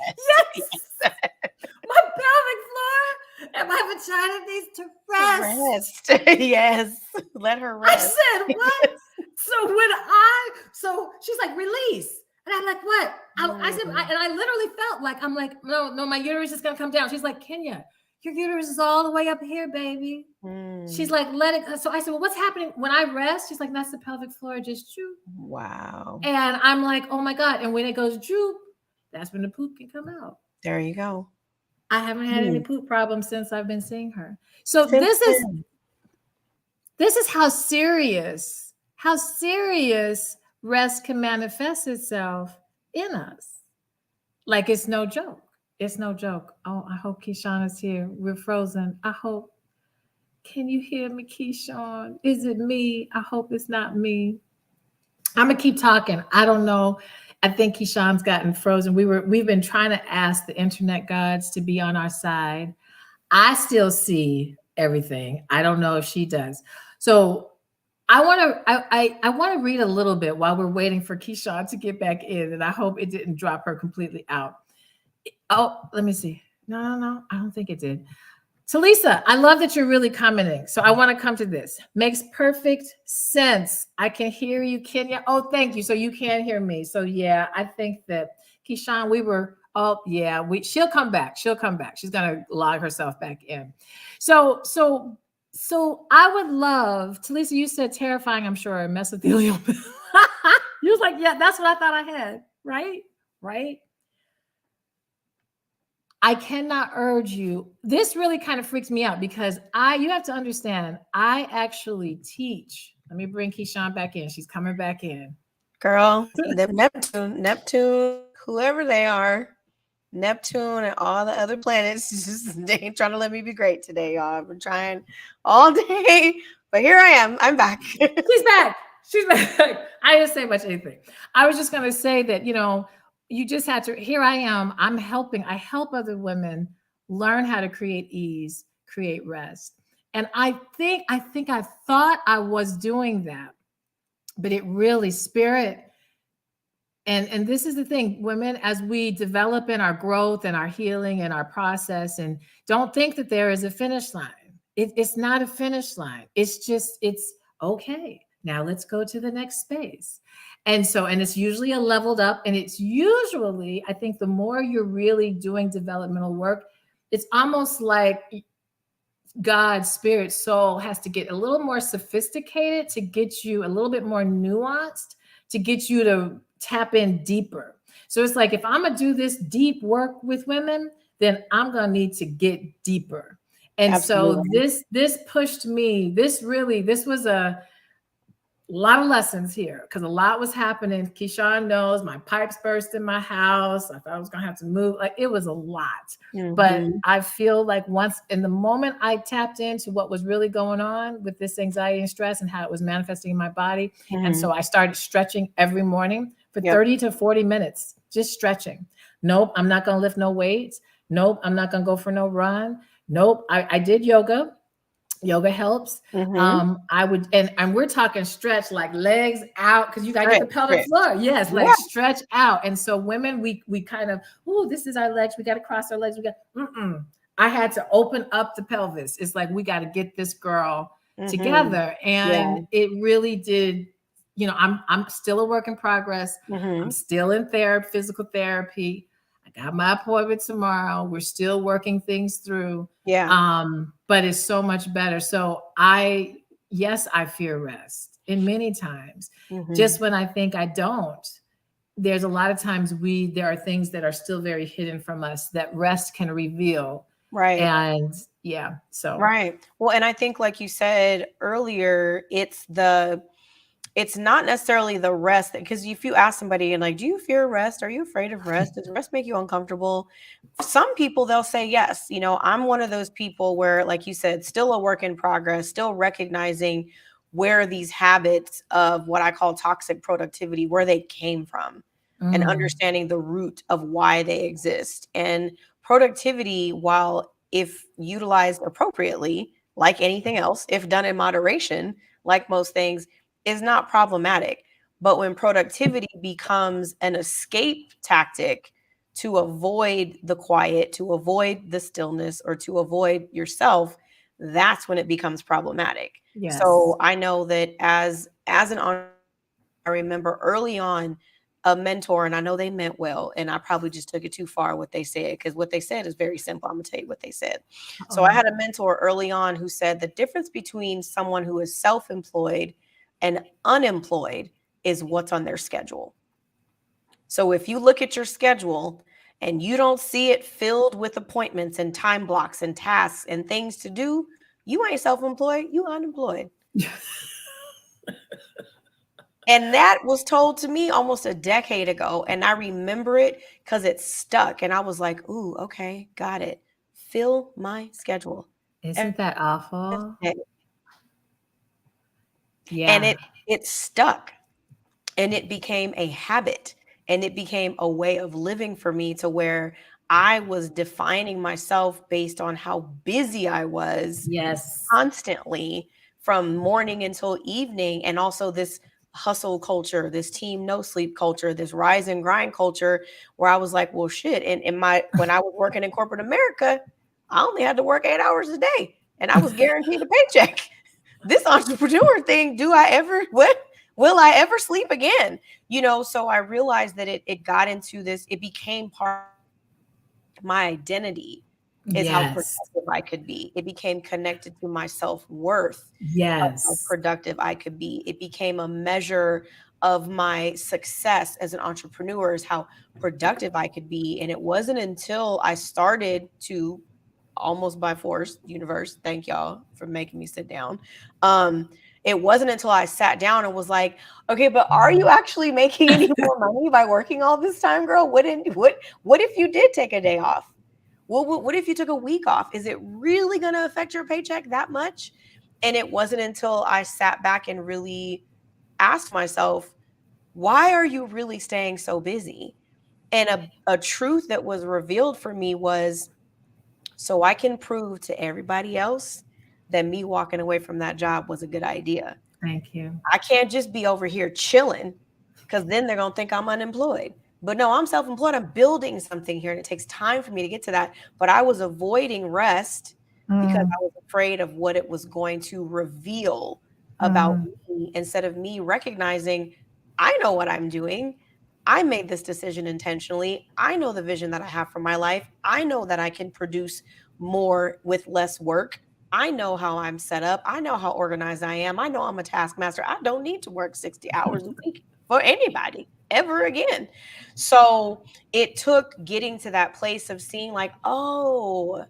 rest. My pelvic floor and my vagina needs to rest. Yes. Let her rest. I said, what? So she's like, release. And I'm like, what? I said, and I literally felt like, I'm like, no, my uterus is going to come down. She's like, Kenya, your uterus is all the way up here, baby. She's like, let it. So I said, well, what's happening when I rest? She's like, that's the pelvic floor just droop. Wow. And I'm like, oh my God. And when it goes droop, that's when the poop can come out. There you go. I haven't had any poop problems since I've been seeing her. So this is how serious rest can manifest itself in us. Like, it's no joke. It's no joke. Oh, I hope Keyshawn is here. We're frozen. I hope. Can you hear me, Keyshawn? Is it me? I hope it's not me. I'm gonna keep talking. I don't know. I think Keyshawn's gotten frozen. We've been trying to ask the internet gods to be on our side. I still see everything. I don't know if she does. So I want to read a little bit while we're waiting for Keyshawn to get back in, and I hope it didn't drop her completely out. Oh, let me see. No, I don't think it did. Talisa, I love that you're really commenting. So I want to come to this. Makes perfect sense. I can hear you, Kenya. Oh, thank you. So you can hear me. So yeah, I think that Keyshawn, she'll come back. She'll come back. She's going to log herself back in. So I would love, Talisa, you said terrifying, I'm sure, mesothelial. You was like, yeah, that's what I thought I had. Right? I cannot urge you. This really kind of freaks me out, because you have to understand, I actually teach. Let me bring Keyshawn back in. She's coming back in. Girl, Neptune, whoever they are, Neptune and all the other planets, they ain't trying to let me be great today, y'all. I've been trying all day, but here I am. I'm back. She's back. I didn't say much anything. I was just going to say that, you just had to, here I am. I help other women learn how to create ease, create rest. And I thought I was doing that, but it really, spirit. And this is the thing, women, as we develop in our growth and our healing and our process, and don't think that there is a finish line. It's not a finish line. It's okay. Now let's go to the next space. And so, and it's usually a leveled up, and it's usually, I think the more you're really doing developmental work, it's almost like God, spirit, soul has to get a little more sophisticated to get you a little bit more nuanced, to get you to tap in deeper. So it's like, if I'm going to do this deep work with women, then I'm going to need to get deeper. And Absolutely. so this pushed me, this was a lot of lessons here, because a lot was happening. Keisean knows my pipes burst in my house. I thought I was going to have to move. Like, it was a lot. But I feel like once, in the moment I tapped into what was really going on with this anxiety and stress and how it was manifesting in my body. And so I started stretching every morning for 30 to 40 minutes, just stretching. Nope, I'm not going to lift no weights. Nope, I'm not going to go for no run. Nope, I did yoga. Yoga helps. I would, and we're talking stretch, like legs out, because you got to get the pelvic floor. Yes, like stretch out. And so women, we kind of, oh, this is our legs. We got to cross our legs. I had to open up the pelvis. It's like, we got to get this girl together. And it really did. You know, I'm still a work in progress. I'm still in physical therapy. I got my appointment tomorrow. We're still working things through. But it's so much better. So I fear rest in many times. Just when I think I don't, there's a lot of times there are things that are still very hidden from us that rest can reveal. Right. And right. Well, and I think, like you said earlier, it's not necessarily the rest, because if you ask somebody and like, do you fear rest? Are you afraid of rest? Does rest make you uncomfortable? Some people, they'll say yes. You know, I'm one of those people where, like you said, still a work in progress, still recognizing where these habits of what I call toxic productivity, where they came from, and understanding the root of why they exist. And productivity, while if utilized appropriately, like anything else, if done in moderation, like most things, is not problematic. But when productivity becomes an escape tactic to avoid the quiet, to avoid the stillness, or to avoid yourself, that's when it becomes problematic. So I know that as an entrepreneur, I remember early on a mentor, and I know they meant well, and I probably just took it too far what they said, because what they said is very simple. I'm gonna tell you what they said. So I had a mentor early on who said the difference between someone who is self-employed and unemployed is what's on their schedule. So if you look at your schedule and you don't see it filled with appointments and time blocks and tasks and things to do, you ain't self-employed, you unemployed. And that was told to me almost a decade ago. And I remember it because it stuck. And I was like, ooh, okay, got it. Fill my schedule. Isn't that awful? Yeah. And it stuck, and it became a habit, and it became a way of living for me, to where I was defining myself based on how busy I was constantly from morning until evening. And also this hustle culture, this team no sleep culture, this rise and grind culture, where I was like, well, shit. And when I was working in corporate America, I only had to work 8 hours a day, and I was guaranteed a paycheck. This entrepreneur thing, will I ever sleep again? You know, so I realized that it got into this, it became part of my identity, is how productive I could be. It became connected to my self-worth. How productive I could be. It became a measure of my success as an entrepreneur, is how productive I could be. And it wasn't until I started to, almost by force, universe, thank y'all for making me sit down. It wasn't until I sat down and was like, okay, but are you actually making any more money by working all this time, girl? What if you did take a day off? What if you took a week off? Is it really going to affect your paycheck that much? And it wasn't until I sat back and really asked myself, why are you really staying so busy? And a truth that was revealed for me was, so I can prove to everybody else that me walking away from that job was a good idea. Thank you. I can't just be over here chilling, because then they're going to think I'm unemployed. But no, I'm self-employed. I'm building something here, and it takes time for me to get to that. But I was avoiding rest because I was afraid of what it was going to reveal about me, instead of me recognizing I know what I'm doing. I made this decision intentionally. I know the vision that I have for my life. I know that I can produce more with less work. I know how I'm set up. I know how organized I am. I know I'm a taskmaster. I don't need to work 60 hours a week for anybody ever again. So it took getting to that place of seeing like, oh,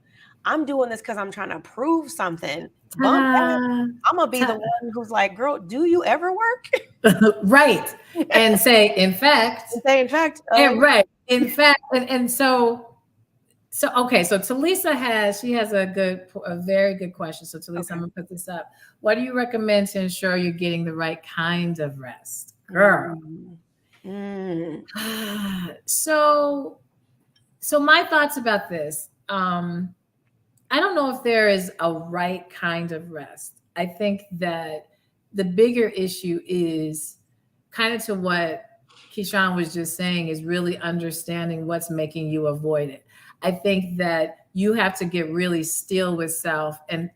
I'm doing this because I'm trying to prove something. Bump that. I'm going to be the one who's like, girl, do you ever work? Right. And say, in fact, right. In fact, and so okay. So Talisa has a very good question. So Talisa, I'm gonna put this up. What do you recommend to ensure you're getting the right kind of rest, girl? So my thoughts about this. I don't know if there is a right kind of rest. I think that the bigger issue is kind of to what Keisean was just saying, is really understanding what's making you avoid it. I think that you have to get really still with self and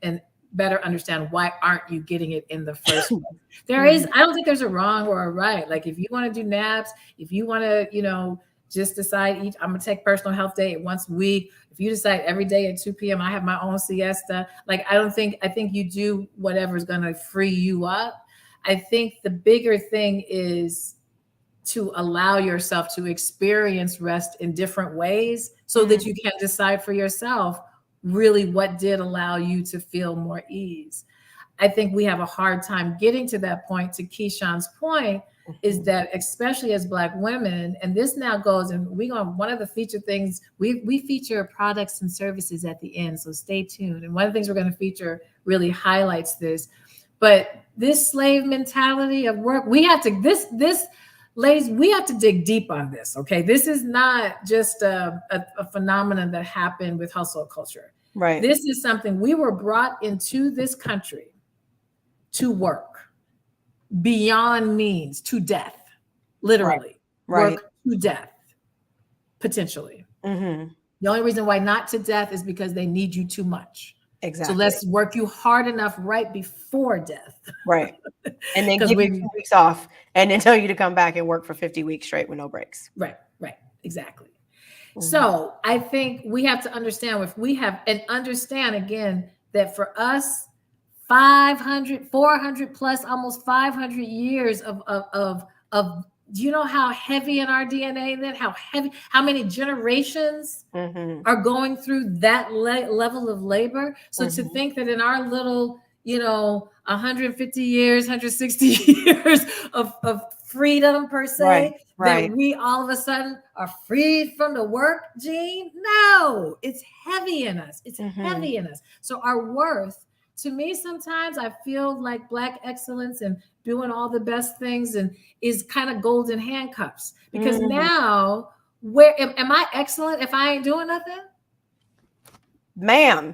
better understand why aren't you getting it in the first place. I don't think there's a wrong or a right. Like if you want to do naps, if you want to, just decide I'm going to take personal health day once a week. If you decide every day at 2 p.m. I have my own siesta, I think you do whatever's going to free you up. I think the bigger thing is to allow yourself to experience rest in different ways so that you can decide for yourself really what did allow you to feel more ease. I think we have a hard time getting to that point. To Keisean's point, is that especially as Black women, and this now goes, and one of the feature things, we feature products and services at the end, so stay tuned. And one of the things we're going to feature really highlights this. But this slave mentality of work, we have to, ladies, we have to dig deep on this, okay? This is not just a phenomenon that happened with hustle culture. Right. This is something we were brought into this country to work beyond means, to death, literally. Right. Work to death, potentially. Mm-hmm. The only reason why not to death is because they need you too much. Exactly. So let's work you hard enough right before death. Right. And then give you 2 weeks off and then tell you to come back and work for 50 weeks straight with no breaks. Right. Exactly. Mm-hmm. So I think we have to understand understand again that for us, 400 plus, almost 500 years of do you know how heavy in our DNA that how many generations are going through that level of labor? So to think that in our little, 150 years, 160 years of freedom per se, that we all of a sudden are freed from the work gene. No, it's heavy in us. It's heavy in us. So our worth, to me, sometimes I feel like Black excellence and doing all the best things is kind of golden handcuffs, because now am I excellent if I ain't doing nothing? Ma'am.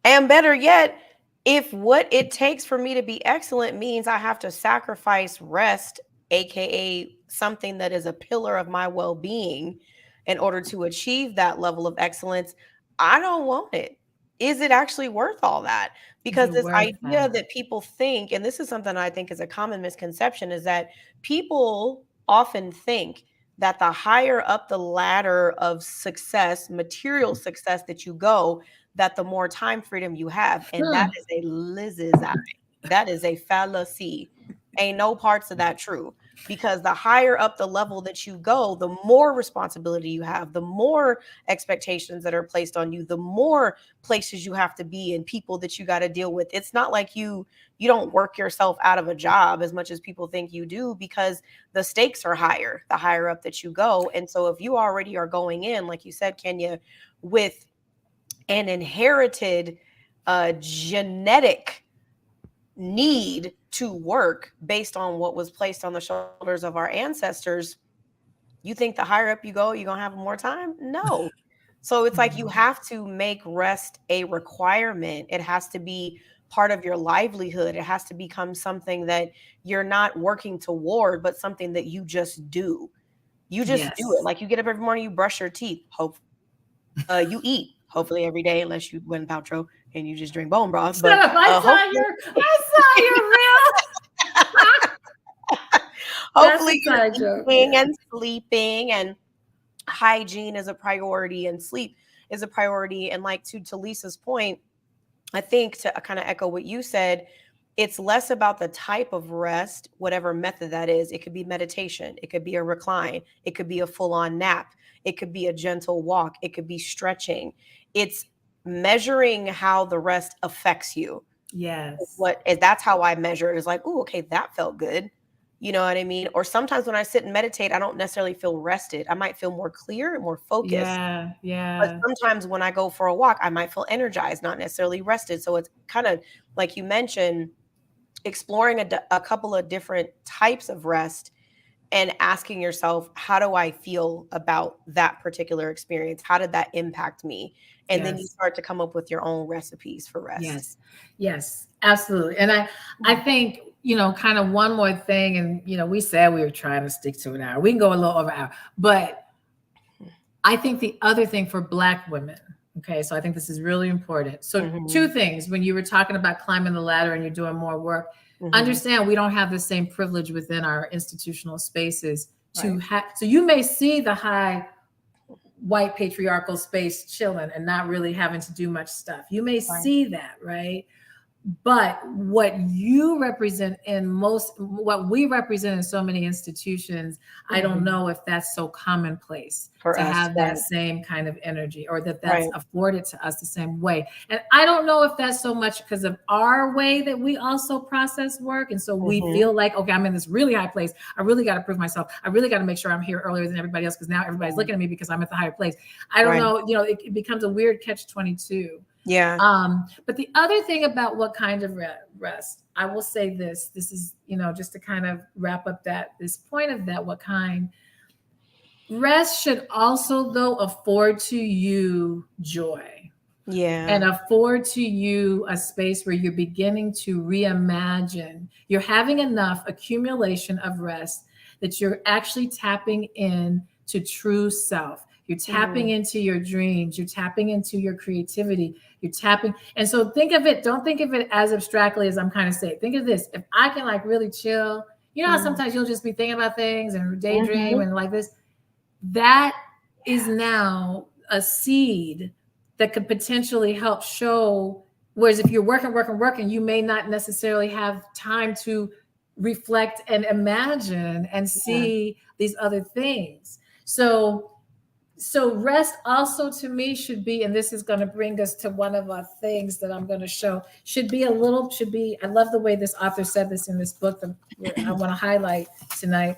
And better yet, if what it takes for me to be excellent means I have to sacrifice rest, AKA something that is a pillar of my well-being, in order to achieve that level of excellence, I don't want it. Is it actually worth all that? Because this idea that people think, and this is something I think is a common misconception, is that people often think that the higher up the ladder of success, material success that you go, that the more time freedom you have. And that is a Liz's eye. That is a fallacy. Ain't no parts of that true. Because the higher up the level that you go, the more responsibility you have, the more expectations that are placed on you, the more places you have to be and people that you got to deal with. It's not like you don't work yourself out of a job as much as people think you do, because the stakes are higher, the higher up that you go. And so if you already are going in, like you said, Kenya, with an inherited genetic need to work based on what was placed on the shoulders of our ancestors, you think the higher up you go, you're going to have more time? No. So it's like you have to make rest a requirement. It has to be part of your livelihood. It has to become something that you're not working toward, but something that you just do. You just do it. Like you get up every morning, you brush your teeth. You eat, hopefully every day, unless you went Paltrow and you just drink bone broth. But I saw your reel. hopefully you're side joke. eating and sleeping, and hygiene is a priority, and sleep is a priority. And like to Lisa's point, I think to kind of echo what you said, it's less about the type of rest, whatever method that is. It could be meditation. It could be a recline. It could be a full-on nap. It could be a gentle walk. It could be stretching. It's measuring how the rest affects you. Yes. That's how I measure it. Is like, oh, okay, that felt good. You know what I mean? Or sometimes when I sit and meditate, I don't necessarily feel rested. I might feel more clear and more focused. Yeah. But Yeah. sometimes when I go for a walk, I might feel energized, not necessarily rested. So it's kind of like you mentioned, exploring a couple of different types of rest and asking yourself, how do I feel about that particular experience? How did that impact me? And then you Yes. start to come up with your own recipes for rest. Yes. Yes, absolutely. And I think, kind of one more thing, and, we said we were trying to stick to an hour. We can go a little over an hour, but I think the other thing for Black women, okay, so I think this is really important. So two things, when you were talking about climbing the ladder and you're doing more work, understand we don't have the same privilege within our institutional spaces to have. So you may see the high white patriarchal space chilling and not really having to do much stuff. You may see that, right? But what you represent what we represent in so many institutions, I don't know if that's so commonplace to have that same kind of energy, or that's afforded to us the same way. And I don't know if that's so much because of our way that we also process work. And so we feel like, okay, I'm in this really high place. I really got to prove myself. I really got to make sure I'm here earlier than everybody else, because now everybody's looking at me because I'm at the higher place. I don't know, it becomes a weird catch-22. Yeah. But the other thing about what kind of rest, I will say this is, just to kind of wrap up this point of that, what kind rest should also, though, afford to you joy. Yeah. And afford to you a space where you're beginning to reimagine. You're having enough accumulation of rest that you're actually tapping in to true self. You're tapping into your dreams. You're tapping into your creativity. You're tapping. And so don't think of it as abstractly as I'm kind of saying. Think of this. If I can really chill, how sometimes you'll just be thinking about things and daydream and like this, that is now a seed that could potentially help show. Whereas if you're working, you may not necessarily have time to reflect and imagine and see these other things. So rest also to me should be, and this is going to bring us to one of our things that I'm going to show, I love the way this author said this in this book that I want to highlight tonight,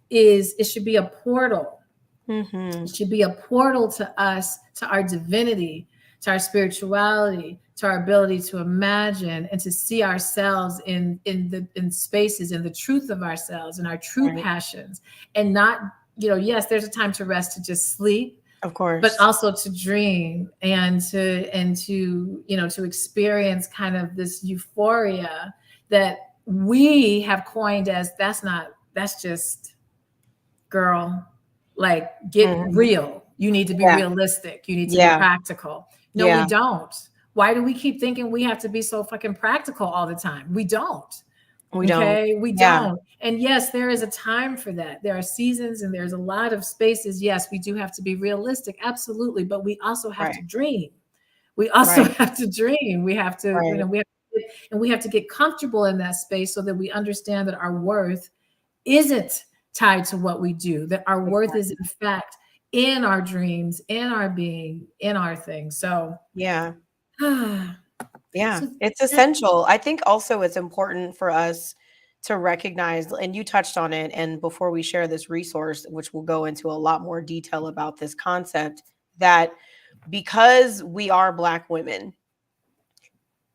is it should be a portal. It should be a portal to us, to our divinity, to our spirituality, to our ability to imagine and to see ourselves in spaces, in the truth of ourselves and our true passions, and not, yes, there's a time to rest, to just sleep, of course, but also to dream and to experience kind of this euphoria that we have coined as that's just, girl, like, get real. You need to be realistic. You need to be practical. No, we don't. Why do we keep thinking we have to be so fucking practical all the time? We don't. We don't. And yes, there is a time for that. There are seasons and there's a lot of spaces. Yes, we do have to be realistic. Absolutely. But we also have to dream. We also have to dream. We have to, we have to get comfortable in that space so that we understand that our worth isn't tied to what we do, that our worth is in fact in our dreams, in our being, in our things. So it's essential. I think also it's important for us to recognize, and you touched on it, and before we share this resource, which will go into a lot more detail about this concept, that because we are Black women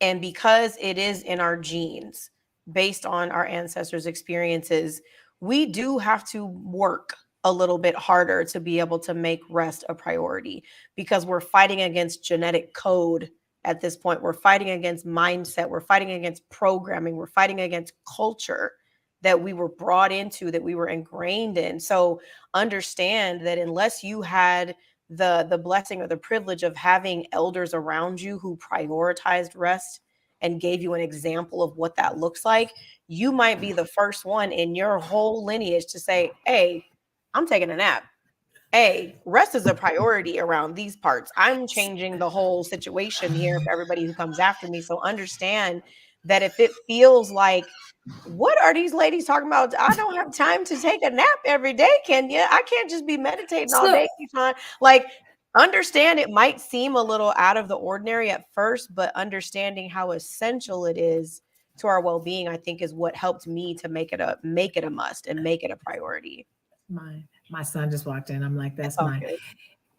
and because it is in our genes based on our ancestors' experiences, we do have to work a little bit harder to be able to make rest a priority, because we're fighting against genetic code. At this point, we're fighting against mindset. We're fighting against programming. We're fighting against culture that we were brought into, that we were ingrained in. So understand that unless you had the blessing or the privilege of having elders around you who prioritized rest and gave you an example of what that looks like, you might be the first one in your whole lineage to say, hey, I'm taking a nap. Hey, rest is a priority around these parts. I'm changing the whole situation here for everybody who comes after me. So understand that if it feels like, what are these ladies talking about? I don't have time to take a nap every day, Kenya. I can't just be meditating all day. Like, understand it might seem a little out of the ordinary at first, but understanding how essential it is to our well-being, I think, is what helped me to make it a must and make it a priority. My son just walked in. I'm like, that's mine. Good.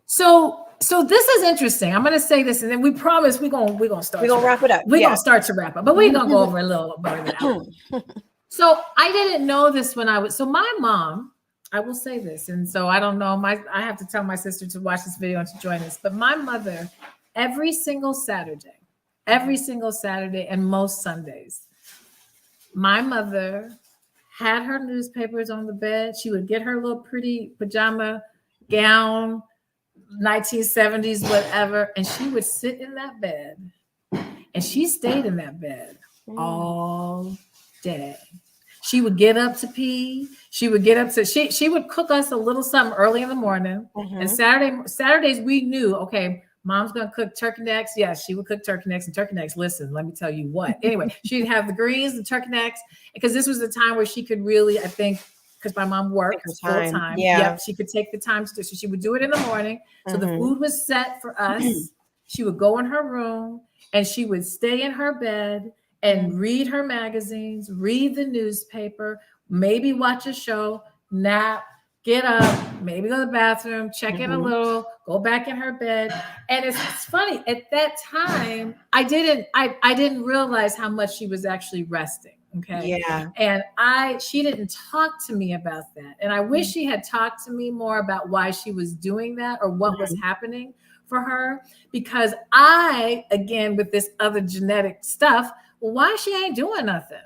So this is interesting. I'm gonna say this, and then we promise we're gonna start. We're gonna wrap it up. We're gonna start to wrap up, but we're gonna go over a little more than that. So I didn't know this when I was. So my mom, I will say this, and so I don't know. I have to tell my sister to watch this video and to join us. But my mother, every single Saturday, and most Sundays, my mother had her newspapers on the bed. She would get her little pretty pajama gown, 1970s, whatever, and she would sit in that bed, and she stayed in that bed all day. She would get up to pee. She would get up to, she would cook us a little something early in the morning. And Saturdays we knew, okay, mom's going to cook turkey necks. Yes, she would cook turkey necks, and turkey necks, listen, let me tell you what. Anyway, she'd have the greens, the turkey necks, because this was the time where she could really, I think, because my mom worked full time. Yeah. Yep, she could take the time to do. So she would do it in the morning. So the food was set for us. She would go in her room and she would stay in her bed and read her magazines, read the newspaper, maybe watch a show, nap, get up, maybe go to the bathroom, check in a little, go back in her bed. And it's funny, at that time, I didn't realize how much she was actually resting. Okay. Yeah. And she didn't talk to me about that. And I wish she had talked to me more about why she was doing that or what was happening for her. Because again, with this other genetic stuff, why she ain't doing nothing?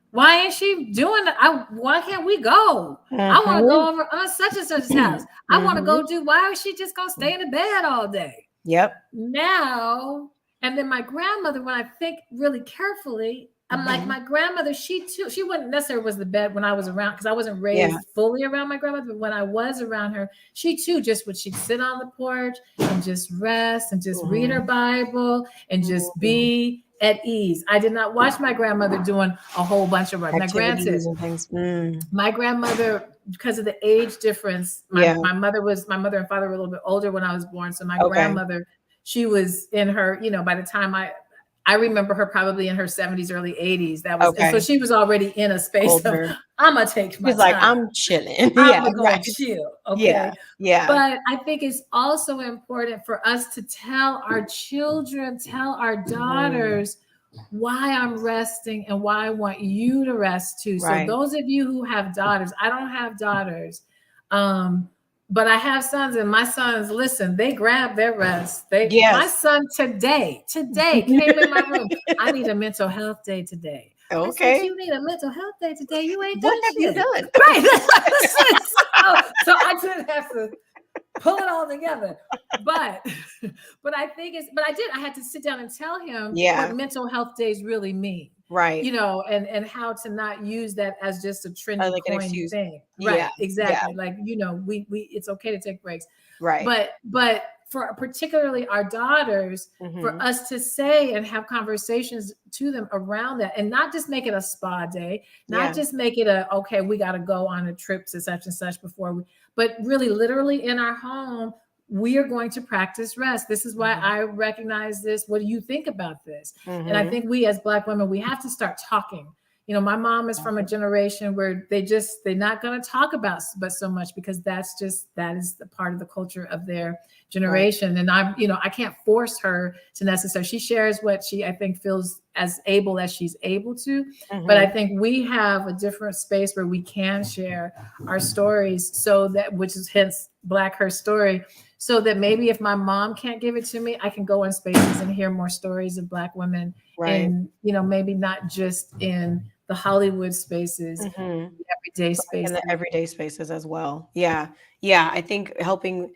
Why ain't she doing that? Why can't we go? I want to go over such and such's house. I want to go why is she just going to stay in the bed all day? Yep. Now, and then my grandmother, when I think really carefully, I'm like, my grandmother, she wouldn't necessarily was the bed when I was around, because I wasn't raised fully around my grandmother, but when I was around her, she too she'd sit on the porch and just rest and just read her Bible and just be at ease. I did not watch my grandmother doing a whole bunch of work. Now, granted, my grandmother, because of the age difference, my mother and father were a little bit older when I was born. So my grandmother, she was in her, by the time I remember her probably in her 70s, early 80s. That was so she was already in a space of I'm gonna take my time. Like, I'm chilling. I'm gonna chill. Okay. Yeah. But I think it's also important for us to tell our children, tell our daughters why I'm resting and why I want you to rest too. So those of you who have daughters, I don't have daughters. But I have sons, and my sons, listen, they grab their rest. My son today came in my room. I need a mental health day today. Okay. Said, you need a mental health day today. You ain't done what have you done? Right. So I didn't have to pull it all together. But I had to sit down and tell him what mental health days really mean. Right. And how to not use that as just a trendy coin thing. Right. Yeah. Exactly. Yeah. Like, we it's okay to take breaks. Right. But for particularly our daughters, for us to say and have conversations to them around that, and not just make it a spa day, not just make it okay, we got to go on a trip to such and such but really literally in our home, we are going to practice rest. This is why I recognize this. What do you think about this? And I think we as Black women, we have to start talking. My mom is from a generation where they're not going to talk about but so much, because that is the part of the culture of their generation. And I can't force her to necessarily, she shares what she, I think, feels as able as she's able to. But I think we have a different space where we can share our stories, so that, which is hence Black HERstory, so that maybe if my mom can't give it to me, I can go in spaces and hear more stories of Black women. And, maybe not just in the Hollywood spaces, the everyday spaces. In the everyday spaces as well. Yeah. I think helping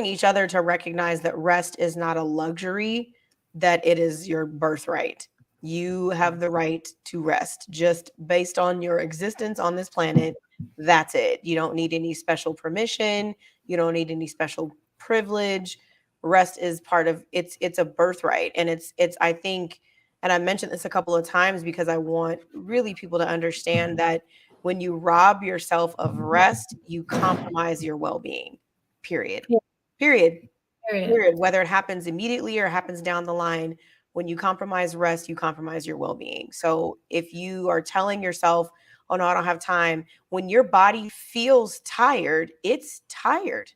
each other to recognize that rest is not a luxury, that it is your birthright. You have the right to rest just based on your existence on this planet. That's it. You don't need any special permission. You don't need any special privilege. Rest is part of it's a birthright. And it's I think, and I mentioned this a couple of times because I want really people to understand that when you rob yourself of rest, you compromise your well-being. Period. Yeah. Period. Period. Whether it happens immediately or happens down the line, when you compromise rest, you compromise your well-being. So if you are telling yourself, oh no, I don't have time, when your body feels tired, it's tired.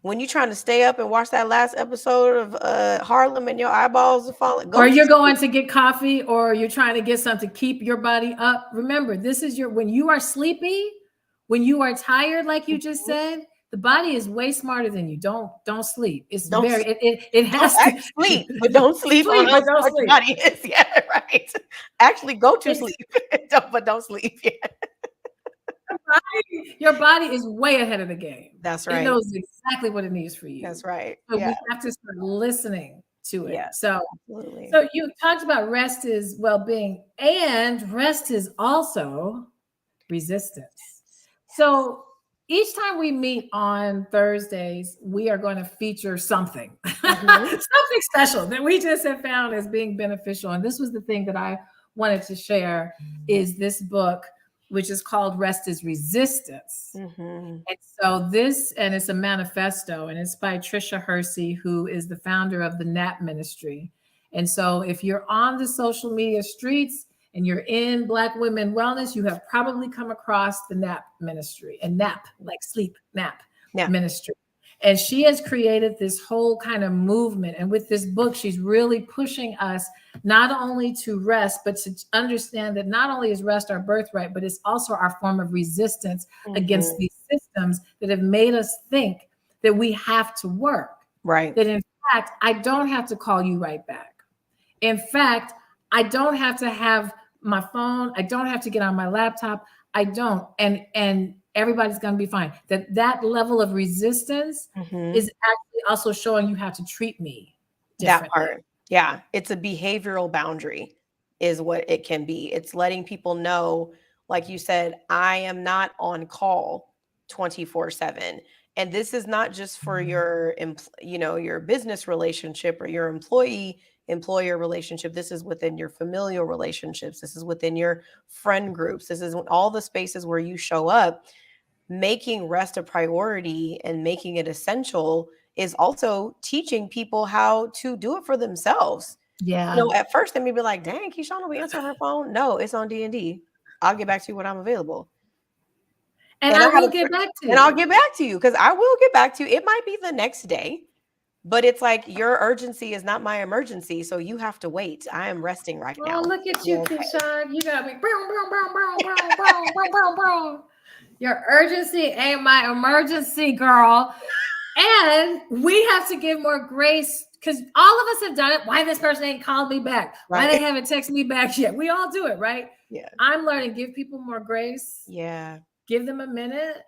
When you're trying to stay up and watch that last episode of Harlem and your eyeballs are falling, or you're going to get coffee, or you're trying to get something to keep your body up. Remember, this is when you are sleepy, when you are tired, like you just said, the body is way smarter than you. Don't sleep. It's it has to sleep, but don't sleep on how smart your body is. Yeah, right. Actually go to sleep, but don't sleep. Yeah. Your body is way ahead of the game. That's right. It knows exactly what it needs for you. That's right. So we have to start listening to it. Yeah, so absolutely. So you talked about rest is well-being, and rest is also resistance. So each time we meet on Thursdays, we are going to feature something, something special that we just have found as being beneficial. And this was the thing that I wanted to share is this book, which is called Rest is Resistance. And so it's a manifesto, and it's by Trisha Hersey, who is the founder of the NAP ministry. And so if you're on the social media streets and you're in Black Women Wellness, you have probably come across the NAP ministry, and NAP, like sleep, nap ministry. And she has created this whole kind of movement. And with this book, she's really pushing us not only to rest, but to understand that not only is rest our birthright, but it's also our form of resistance against these systems that have made us think that we have to work. Right. That in fact, I don't have to call you right back. In fact, I don't have to have my phone. I don't have to get on my laptop. I don't. And everybody's going to be fine. That level of resistance is actually also showing you how to treat me differently. That part. Yeah. It's a behavioral boundary is what it can be. It's letting people know, like you said, I am not on call 24/7. And this is not just for your, your business relationship or your employer relationship. This is within your familial relationships. This is within your friend groups. This is all the spaces where you show up. Making rest a priority and making it essential is also teaching people how to do it for themselves. Yeah. At first they may be like, dang, Keisean, will we answer her phone? No, it's on D&D. I'll get back to you when I'm available. And I will get back to you. And I'll get back to you because I will get back to you. It might be the next day, but it's like your urgency is not my emergency. So you have to wait. I am resting right now. Oh, look at you, Keisean. You got me. Your urgency ain't my emergency, girl. And we have to give more grace because all of us have done it. Why this person ain't called me back? Why they haven't texted me back yet? We all do it, right? Yeah. I'm learning, give people more grace. Yeah. Give them a minute.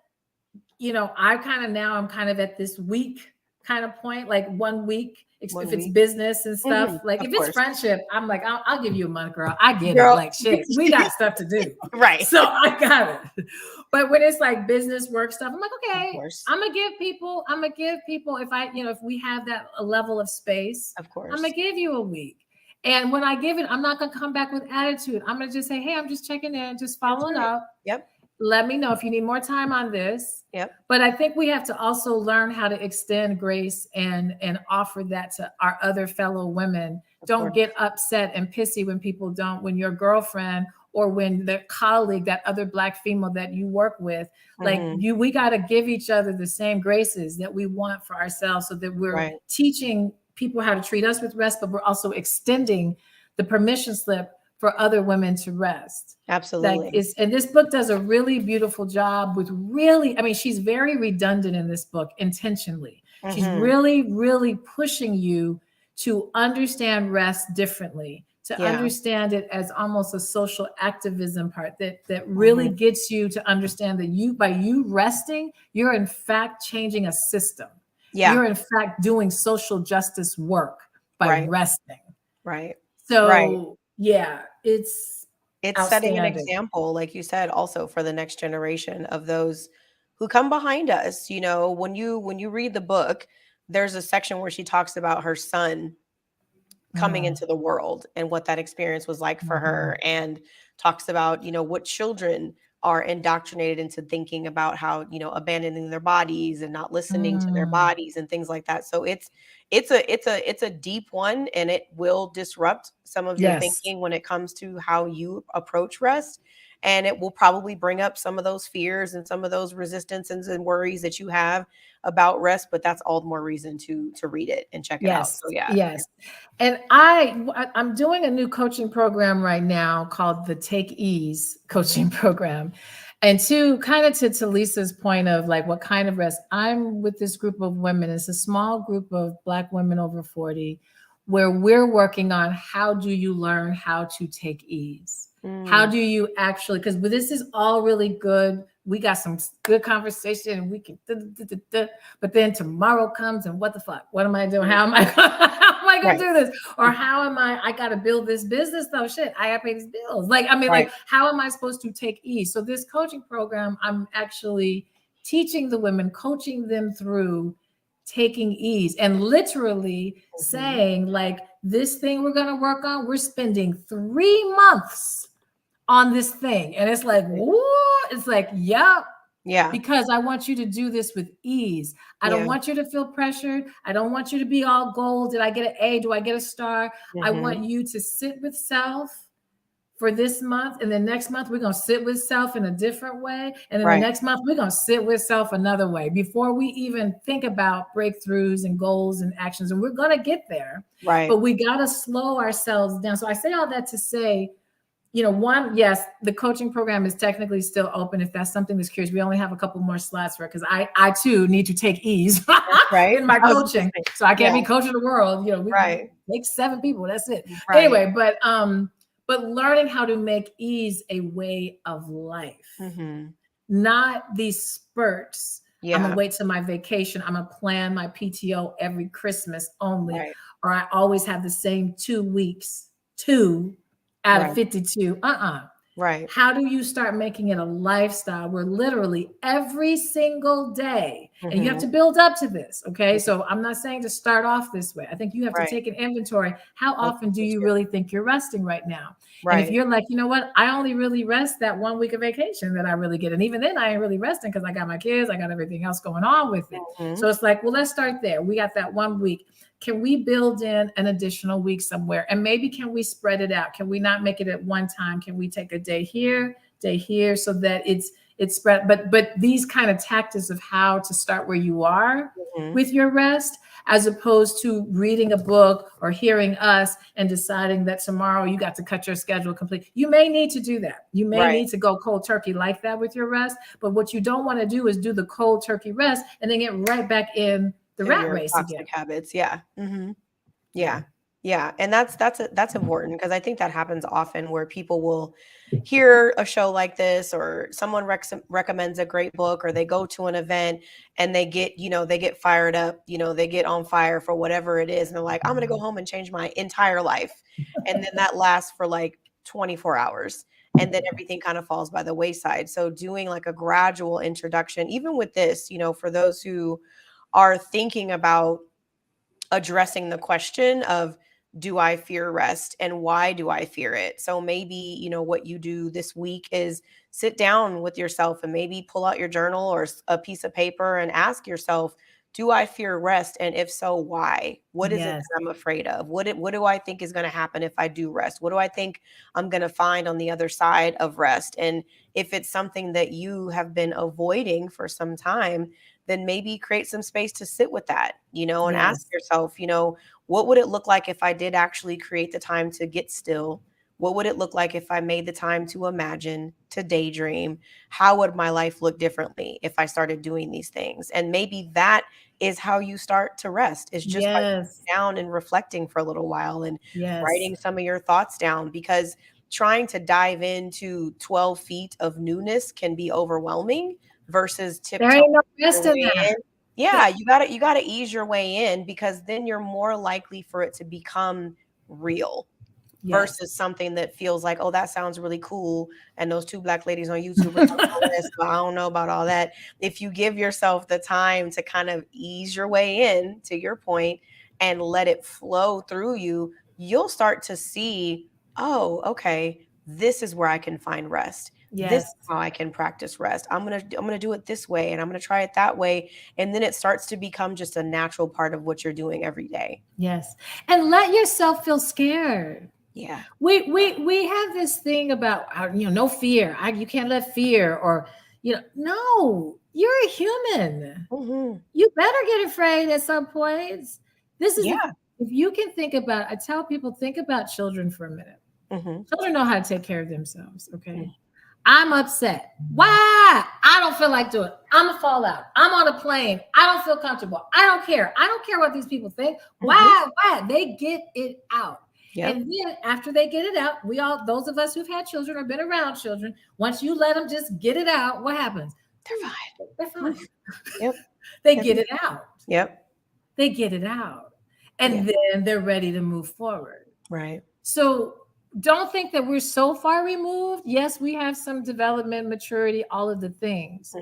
I'm kind of at this week kind of point, like 1 week. If it's business and stuff, like if it's friendship, I'm like, I'll give you a month, girl. I get it. Like shit, we got stuff to do. Right. So I got it. But when it's like business work stuff, I'm like, okay, I'm gonna give people if we have that level of space, of course, I'm gonna give you a week. And when I give it, I'm not gonna come back with attitude. I'm gonna just say, hey, I'm just checking in, just following up. Yep. Let me know if you need more time on this. Yep. But I think we have to also learn how to extend grace and offer that to our other fellow women. Don't get upset and pissy when people don't, when your girlfriend or when the colleague, that other Black female that you work with, we got to give each other the same graces that we want for ourselves so that we're teaching people how to treat us with rest, but we're also extending the permission slip for other women to rest. Absolutely. And this book does a really beautiful job with she's very redundant in this book intentionally. She's really, really pushing you to understand rest differently, to understand it as almost a social activism part that really gets you to understand that by you resting, you're in fact changing a system. Yeah. You're in fact doing social justice work by resting. Right. So yeah, it's setting an outstanding. example, like you said, also for the next generation of those who come behind us. You know, when you read the book, there's a section where she talks about her son coming Mm, into the world and what that experience was like for mhm. her, and talks about, you know, what children are indoctrinated into thinking about, how, you know, abandoning their bodies and not listening to their Mm, bodies and things like that. So it's a deep one, and it will disrupt some of your yes. thinking when it comes to how you approach rest, and it will probably bring up some of those fears and some of those resistances and worries that you have about rest, but that's all the more reason to read it and check it out. Yes. So yeah. Yes. And I'm doing a new coaching program right now called the Take Ease coaching program. And to Lisa's point of like what kind of rest, I'm with this group of women. It's a small group of Black women over 40, where we're working on how do you learn how to take ease? How Mm. do you actually, because this is all really good. We got some good conversation and we can, but then tomorrow comes and what the fuck? What am I doing? How am I, how am I going to Right. do this? Or how am I got to build this business though? Shit, I got to pay these bills. Right. How am I supposed to take ease? So this coaching program, I'm actually teaching the women, coaching them through taking ease and literally Mhm. saying like, this thing we're going to work on, we're spending 3 months on this thing. And it's like, what? It's like, yep. Yeah. Because I want you to do this with ease. I don't Yeah. want you to feel pressured. I don't want you to be all gold. Did I get an A? Do I get a star? I Mhm. want you to sit with self for this month. And then next month, we're going to sit with self in a different way. And then the Right. next month, we're going to sit with self another way before we even think about breakthroughs and goals and actions. And we're going to get there. Right. But we got to slow ourselves down. So I say all that to say, one, yes, the coaching program is technically still open. If that's something that's curious, we only have a couple more slots for it because I too need to take ease Right. in my I was gonna coaching. say, So I can't yeah. be coaching the world. We Right. make 7 people. That's it. Right. Anyway, but learning how to make ease a way of life, Mhm. not these spurts. I'm gonna Yeah. wait till my vacation. I'm gonna plan my PTO every Christmas only, Right. or I always have the same 2 weeks, 2 out of Right. 52. Right. How do you start making it a lifestyle where literally every single day, and you have Mhm. to build up to this, okay? Mhm. So I'm not saying to start off this way. I think you have to Right. take an inventory. How I often think do so you too. really think you're resting right now? And if Right. you're like, you know what, I only really rest that 1 week of vacation that I really get. And even then I ain't really resting because I got my kids, I got everything else going on with it. Mhm. So it's like, well, let's start there. We got that 1 week. Can we build in an additional week somewhere? And maybe can we spread it out? Can we not make it at one time? Can we take a day here so that it's spread? But these kind of tactics of how to start where you are Mhm. with your rest, as opposed to reading a book or hearing us and deciding that tomorrow you got to cut your schedule complete. You may need to do that. You may Right. need to go cold turkey like that with your rest. But what you don't want to do is do the cold turkey rest and then get right back in the To rat your race again. toxic habits. Yeah. Mhm. Yeah. Yeah. Yeah. And that's important, because I think that happens often where people will hear a show like this, or someone recommends a great book, or they go to an event and they get, they get fired up, they get on fire for whatever it is. And they're like, I'm going to go home and change my entire life. And then that lasts for like 24 hours. And then everything kind of falls by the wayside. So doing like a gradual introduction, even with this, for those who are thinking about addressing the question of, do I fear rest and why do I fear it? So maybe, what you do this week is sit down with yourself and maybe pull out your journal or a piece of paper and ask yourself, do I fear rest? And if so, why? What is it Yes. that I'm afraid of? What do I think is going to happen if I do rest? What do I think I'm going to find on the other side of rest? And if it's something that you have been avoiding for some time, then maybe create some space to sit with that, and ask Yes. yourself, what would it look like if I did actually create the time to get still? What would it look like if I made the time to imagine, to daydream? How would my life look differently if I started doing these things? And maybe that is how you start to rest, is just by Yes. sitting down and reflecting for a little while and Yes. writing some of your thoughts down, because trying to dive into 12 feet of newness can be overwhelming versus There tiptoeing ain't no your rest in way in. that. Yeah, you gotta ease your way in, because then you're more likely for it to become real. versus something that feels like, oh, that sounds really cool. And those two Black ladies on YouTube are talking about this, but I don't know about all that. If you give yourself the time to kind of ease your way in, to your point, and let it flow through you, you'll start to see, oh, okay, this is where I can find rest. Yes. This is how I can practice rest. I'm gonna do it this way, and I'm gonna try it that way. And then it starts to become just a natural part of what you're doing every day. Yes. And let yourself feel scared. Yeah. We have this thing about, no fear. You can't let fear, or, no, you're a human. Mm-hmm. You better get afraid at some points. This is, if you can think about, I tell people, think about children for a minute. Mm-hmm. Children know how to take care of themselves. Okay. Mm-hmm. I'm upset. Why? I don't feel like doing it. I'm gonna fall out. I'm on a plane. I don't feel comfortable. I don't care. I don't care what these people think. Why? They get it out. Yep. And then after they get it out, those of us who've had children or been around children, once you let them just get it out, what happens? They're fine. Yep. They get it out. Yep. They get it out. And then they're ready to move forward. Right. So don't think that we're so far removed. Yes, we have some development, maturity, all of the things,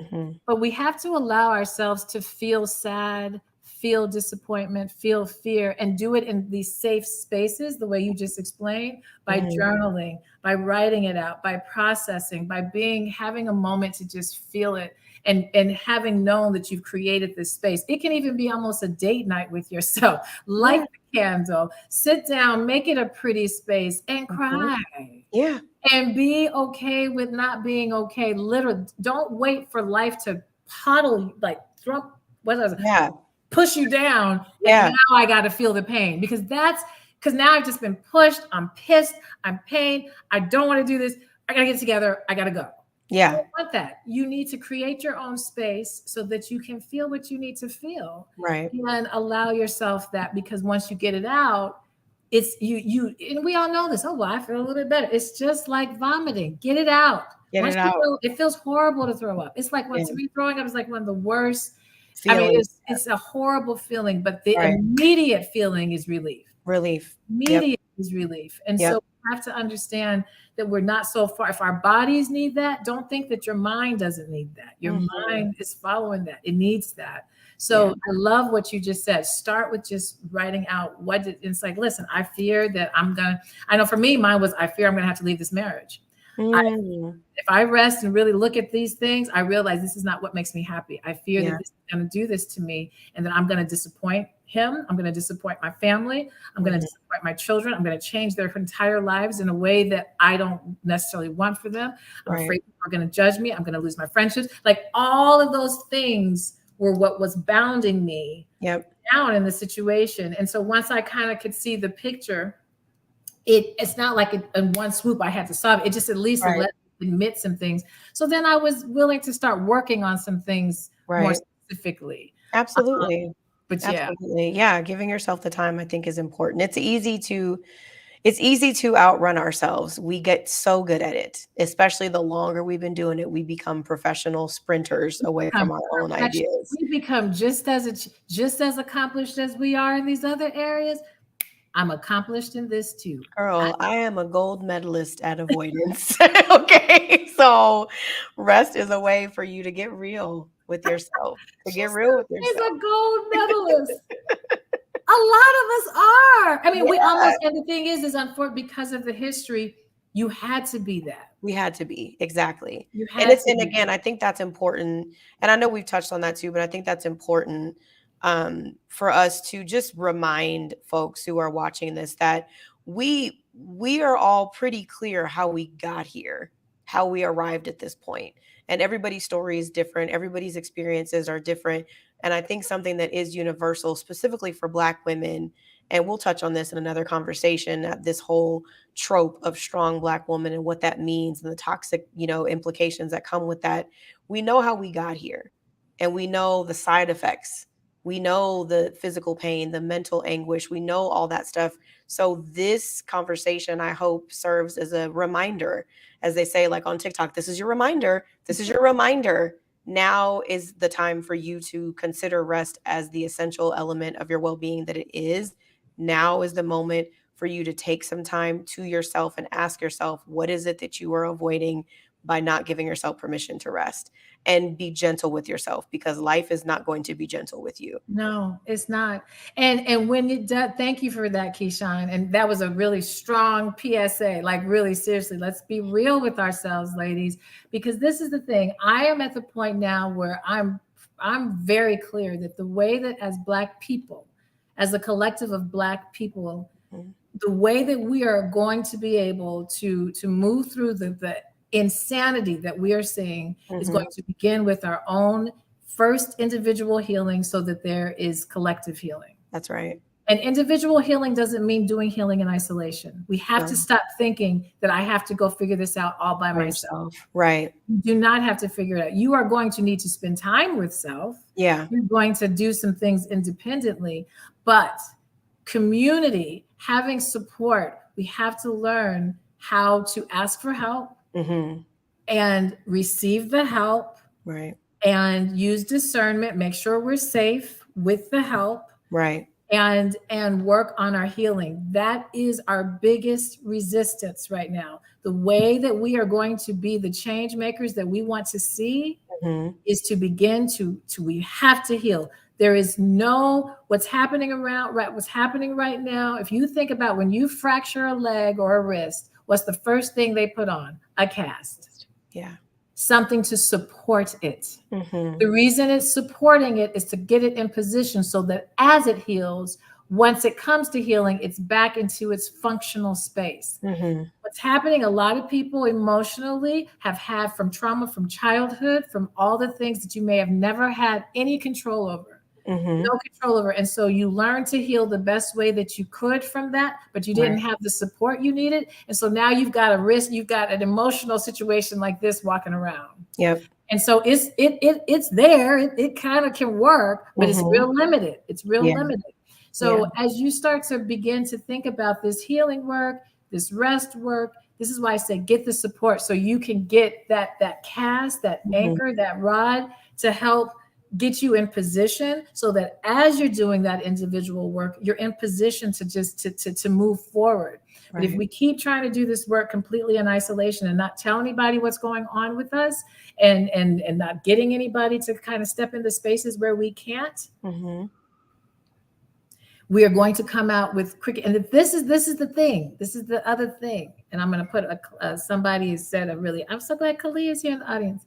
but we have to allow ourselves to feel sad, feel disappointment, feel fear, and do it in these safe spaces, the way you just explained, by journaling, by writing it out, by processing, by having a moment to just feel it. And having known that you've created this space. It can even be almost a date night with yourself. Light the candle, sit down, make it a pretty space, and cry. Yeah. And be okay with not being okay. Literally, don't wait for life to push you down. And now I got to feel the pain, because now I've just been pushed. I'm pissed. I'm pained. I don't want to do this. I got to get it together. I got to go. Yeah. You don't want that. You need to create your own space so that you can feel what you need to feel. Right. And allow yourself that, because once you get it out, it's you and we all know this. Oh, well, I feel a little bit better. It's just like vomiting. Get it out. It feels horrible to throw up. It's like to me, throwing up is like one of the worst. Feelings. I mean, it's a horrible feeling, but the immediate feeling is relief. Immediate is relief. And so we have to understand that we're not so far. If our bodies need that, don't think that your mind doesn't need that. Your mind is following that. It needs that. So I love what you just said. Start with just writing out it's like, listen, I fear that I know for me, mine was, I fear I'm going to have to leave this marriage. If I rest and really look at these things, I realize this is not what makes me happy. I fear that this is going to do this to me, and that I'm going to disappoint him. I'm going to disappoint my family. I'm going to disappoint my children. I'm going to change their entire lives in a way that I don't necessarily want for them. I'm afraid people are going to judge me. I'm going to lose my friendships. Like, all of those things were what was bounding me down in the situation. And so once I kind of could see the picture, it's not like in one swoop I had to solve it. It just at least let me admit some things. So then I was willing to start working on some things more specifically. Absolutely. Giving yourself the time, I think, is important. It's easy to outrun ourselves. We get so good at it, especially the longer we've been doing it. We become professional sprinters away from our own ideas. We become just as accomplished as we are in these other areas. I'm accomplished in this too. Girl, I am a gold medalist at avoidance. Okay. So rest is a way for you to get real with yourself. She's a gold medalist. A lot of us are. I mean, we almost, and the thing is unfortunate, because of the history, you had to be that. We had to be. Exactly. And again, I think that's important. And I know we've touched on that too, but I think that's important for us to just remind folks who are watching this that we are all pretty clear how we got here, how we arrived at this point. And everybody's story is different. Everybody's experiences are different. And I think something that is universal, specifically for Black women, and we'll touch on this in another conversation, this whole trope of strong Black woman and what that means and the toxic, implications that come with that. We know how we got here, and we know the side effects. We know the physical pain, the mental anguish. We know all that stuff. So this conversation, I hope, serves as a reminder, as they say, like on TikTok, this is your reminder. This is your reminder. Now is the time for you to consider rest as the essential element of your well-being that it is. Now is the moment for you to take some time to yourself and ask yourself, what is it that you are avoiding by not giving yourself permission to rest? And be gentle with yourself, because life is not going to be gentle with you. No, it's not. And when it does, thank you for that, Keisean. And that was a really strong PSA. Like, really seriously, let's be real with ourselves, ladies, because this is the thing. I am at the point now where I'm very clear that the way that as Black people, as a collective of Black people, the way that we are going to be able to move through the insanity that we are seeing is going to begin with our own first individual healing, so that there is collective healing. That's right. And individual healing doesn't mean doing healing in isolation. We have to stop thinking that I have to go figure this out all by myself. Right. You do not have to figure it out. You are going to need to spend time with self. Yeah. You're going to do some things independently, but community, having support, we have to learn how to ask for help and receive the help. Right. And use discernment, make sure we're safe with the help. Right. And work on our healing. That is our biggest resistance right now. The way that we are going to be the change makers that we want to see is to begin to we have to heal. There is no what's happening right now. If you think about when you fracture a leg or a wrist, what's the first thing they put on? A cast. Yeah. Something to support it. The reason it's supporting it is to get it in position so that as it heals, once it comes to healing, it's back into its functional space. What's happening, a lot of people emotionally have had from trauma from childhood, from all the things that you may have never had any control over. No control over. And so you learn to heal the best way that you could from that, but you didn't have the support you needed. And so now you've got you've got an emotional situation like this walking around. Yep. And so it's there. It kind of can work, but it's real limited. It's real limited. So as you start to begin to think about this healing work, this rest work, this is why I say get the support so you can get that cast, that anchor, that rod to help get you in position so that as you're doing that individual work, you're in position to just to move forward. But if we keep trying to do this work completely in isolation and not tell anybody what's going on with us and not getting anybody to kind of step into spaces where we can't, we are going to come out with cricket. And this is the thing. This is the other thing. And I'm going to put somebody said I'm so glad Kali is here in the audience.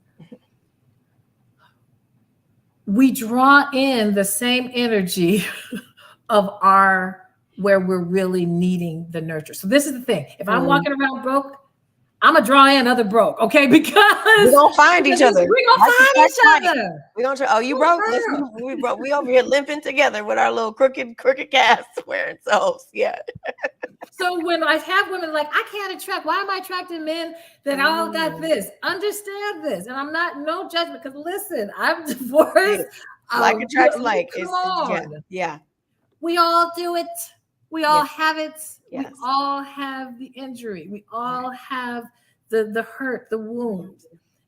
We draw in the same energy of where we're really needing the nurture. So this is the thing. If I'm walking around broke, I'm gonna draw in other broke, okay? Because we're gonna find each other. We're gonna find each other. We're gonna try. Oh, you broke? We broke. We over here limping together with our little crooked casts wearing selves. Yeah. So when I have women like, I can't attract, why am I attracting men that all got this? Understand this. And I'm not, no judgment, because listen, I'm divorced. Like attracts like. Come on. Yeah. We all do it. We all have it. Yes. We all have the injury. We all have the hurt, the wound.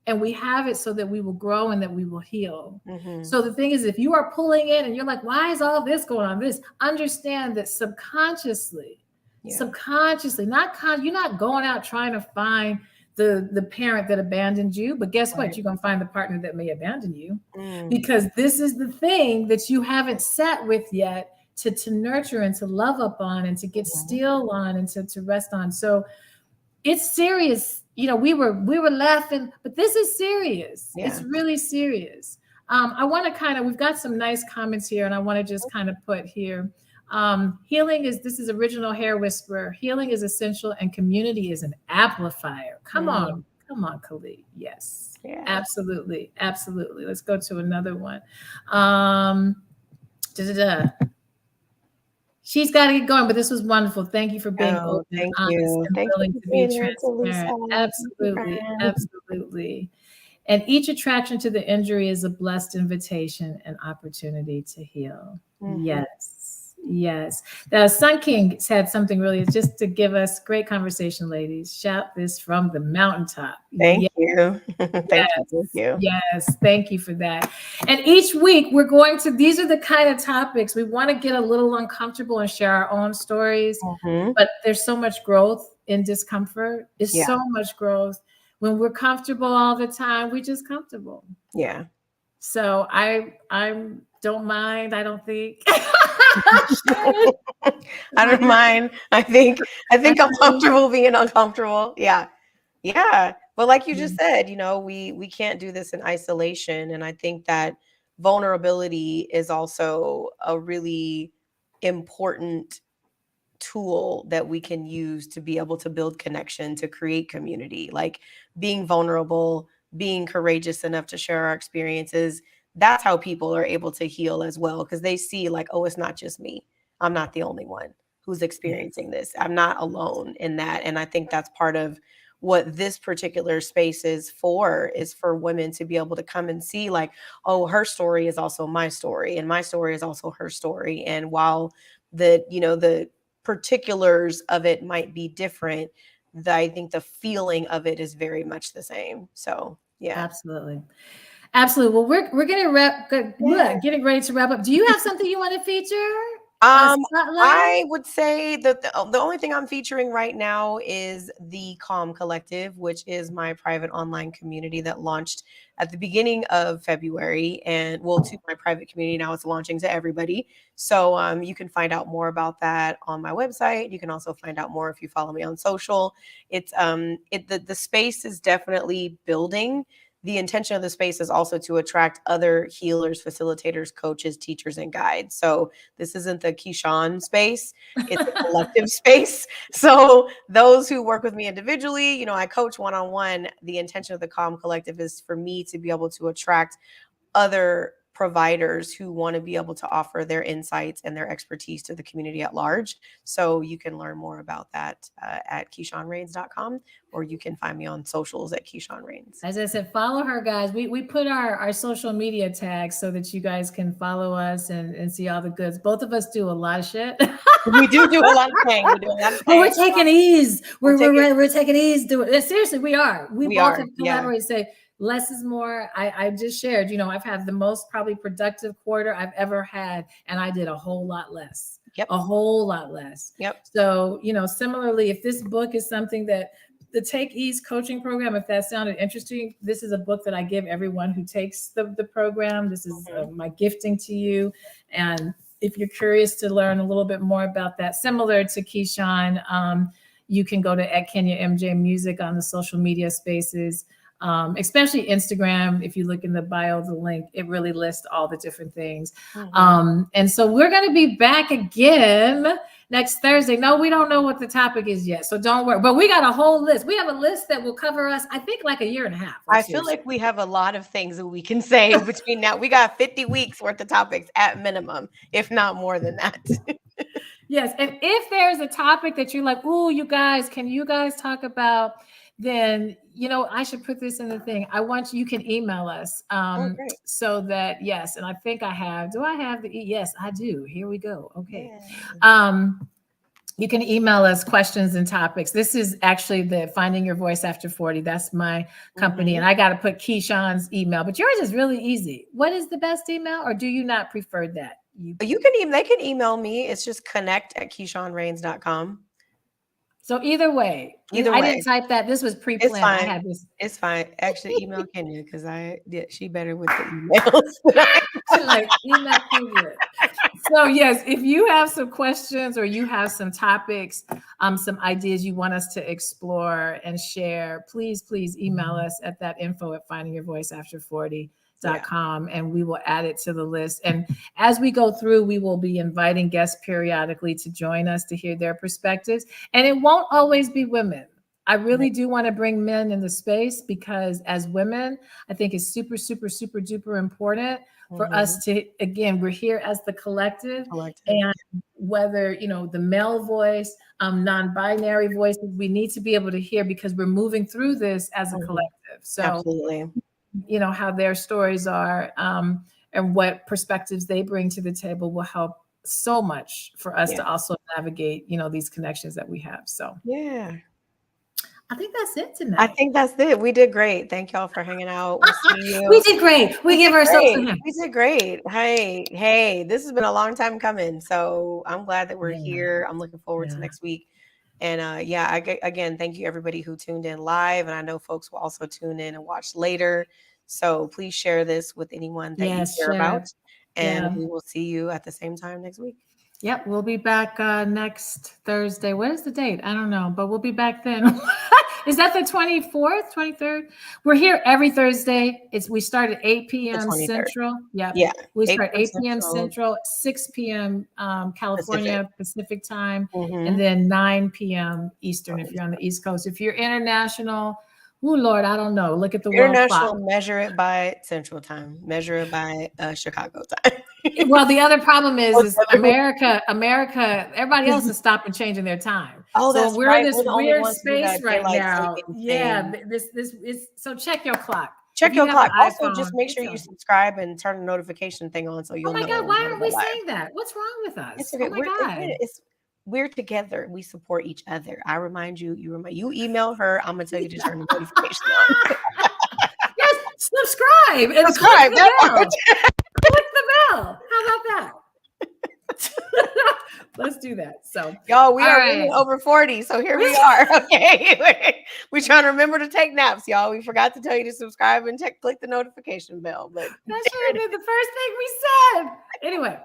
And we have it so that we will grow and that we will heal. So the thing is, if you are pulling in and you're like, why is all this going on? Understand that subconsciously, you're not going out trying to find the parent that abandoned you, but guess what? You're going to find the partner that may abandon you because this is the thing that you haven't sat with yet to nurture and to love up on and to get still on and to rest on. So it's serious. You know, we were laughing, but this is serious. Yeah. It's really serious. I want to we've got some nice comments here, and I want to just kind of put here. This is Original Hair Whisperer. Healing is essential and community is an amplifier. Come on, Khalid. Yes, absolutely. Let's go to another one. She's got to get going, but this was wonderful. Thank you for being open, honest, and willing to be transparent. Absolutely. And each attraction to the injury is a blessed invitation and opportunity to heal. Yes. Yes. The Sun King said something really just to give us great conversation, ladies. Shout this from the mountaintop. Thank Yes, you. Thank you. yes. Thank you for that. And each week we're going to, these are the kind of topics we want to get a little uncomfortable and share our own stories. But there's so much growth in discomfort. It's so much growth. When we're comfortable all the time, we're just comfortable. Yeah. So I don't mind. I don't think. I don't mind. I think I'm comfortable being uncomfortable. Yeah. Yeah. But like you just said, you know, we can't do this in isolation. And I think that vulnerability is also a really important tool that we can use to be able to build connection, to create community. Like being vulnerable, being courageous enough to share our experiences. That's how people are able to heal as well, because they see like, oh, it's not just me. I'm not the only one who's experiencing this. I'm not alone in that. And I think that's part of what this particular space is for women to be able to come and see like, oh, her story is also my story, and my story is also her story. And while the particulars of it might be different, I think the feeling of it is very much the same. So yeah. Absolutely. Well, we're getting getting ready to wrap up. Do you have something you want to feature? I would say that the only thing I'm featuring right now is the Calm Collective, which is my private online community that launched at the beginning of February, and to my private community now it's launching to everybody. So you can find out more about that on my website. You can also find out more if you follow me on social. It's the space is definitely building. The intention of the space is also to attract other healers, facilitators, coaches, teachers, and guides. So this isn't the Keisean space, it's a collective space. So those who work with me individually, you know, I coach one-on-one. The intention of the Calm Collective is for me to be able to attract other providers who want to be able to offer their insights and their expertise to the community at large. So you can learn more about that at KeiseanRaines.com, or you can find me on socials at Keisean Raines. As I said, follow her, guys. We put our social media tags so that you guys can follow us and see all the goods. Both of us do a lot of shit. We do a lot of things. But we're taking ease. We're taking ease. Seriously, we are. We both have collaborated. Say less is more. I just shared, you know, I've had the most probably productive quarter I've ever had, and I did a whole lot less. A whole lot less. So, you know, similarly, if this book is something that the Take Ease coaching program, if that sounded interesting, this is a book that I give everyone who takes the program. This is my gifting to you. And if you're curious to learn a little bit more about that, similar to Keisean, you can go to @KenyaMJ Music on the social media spaces. Especially Instagram. If you look in the bio, the link, it really lists all the different things. And so we're going to be back again next Thursday. No, we don't know what the topic is yet, so don't worry. But we got a whole list. We have a list that will cover us, I think, like a year and a half. I feel like we have a lot of things that we can say between now. We got 50 weeks worth of topics at minimum, if not more than that. Yes. And if there's a topic that you're like, oh, can you guys talk about, then, you know, I should put this in the thing. You can email us so that, yes. And I think do I have yes, I do. Here we go. Okay. Yeah. You can email us questions and topics. This is actually the Finding Your Voice After 40. That's my company. And I got to put Keisean's email, but yours is really easy. What is the best email, or do you not prefer that? They can email me. It's just connect@KeiseanRaines.com. So either way, I didn't type that. This was pre-planned. It's fine. I had this. It's fine. Actually, email Kenya, because she better with the emails. Like email Kenya. So yes, if you have some questions or you have some topics, some ideas you want us to explore and share, please email us at that info@findingyourvoiceafter40.com, and we will add it to the list. And as we go through, we will be inviting guests periodically to join us to hear their perspectives. And it won't always be women. I really do want to bring men in the space, because as women, I think it's super, super, super duper important for us to, again, we're here as the collective. And whether, you know, the male voice, non-binary voices, we need to be able to hear, because we're moving through this as a collective. So, absolutely, you know, how their stories are and what perspectives they bring to the table will help so much for us Yeah. to also navigate, these connections that we have. So yeah. I think that's it tonight. I think that's it. We did great. Thank y'all for hanging out. We'll see you. We did great. We give ourselves a hand. We did great. Hey, this has been a long time coming. So I'm glad that we're here. I'm looking forward to next week. And again, thank you everybody who tuned in live. And I know folks will also tune in and watch later. So please share this with anyone that you care about. And we will see you at the same time next week. Yep, we'll be back next Thursday. What is the date? I don't know, but we'll be back then. Is that the 24th, 23rd? We're here every Thursday. We start at 8 p.m. Central. Yep. Yeah. We start 8 p.m. Central, 6 p.m. California Pacific time, and then 9 p.m. Eastern if you're on the East Coast. If you're international, oh Lord, I don't know. Look at the world clock. Measure it by Central Time. Measure it by Chicago time. Well, the other problem is America. Everybody else is stopping changing their time. Oh, so that's we're right. in this weird space right now. Yeah, this is so. Check your clock. Check your clock. Also, just make sure you subscribe and turn the notification thing on so you'll know. Oh my God, why aren't we saying that? What's wrong with us? It's okay. Oh my God. We're together. We support each other. I remind you. You email her. I'm gonna tell you to turn the notification on. Yes, subscribe and subscribe. Click the bell. Click the bell. How about that? Let's do that. So, y'all, we are really over 40. So here we are. Okay, we're trying to remember to take naps, y'all. We forgot to tell you to subscribe and click the notification bell. But that should have been the first thing we said. Anyway.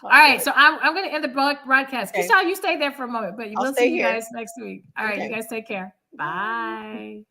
All right, so I'm going to end the broadcast. Keisean, you stay there for a moment, but we'll see you guys next week. All right, you guys take care. Bye.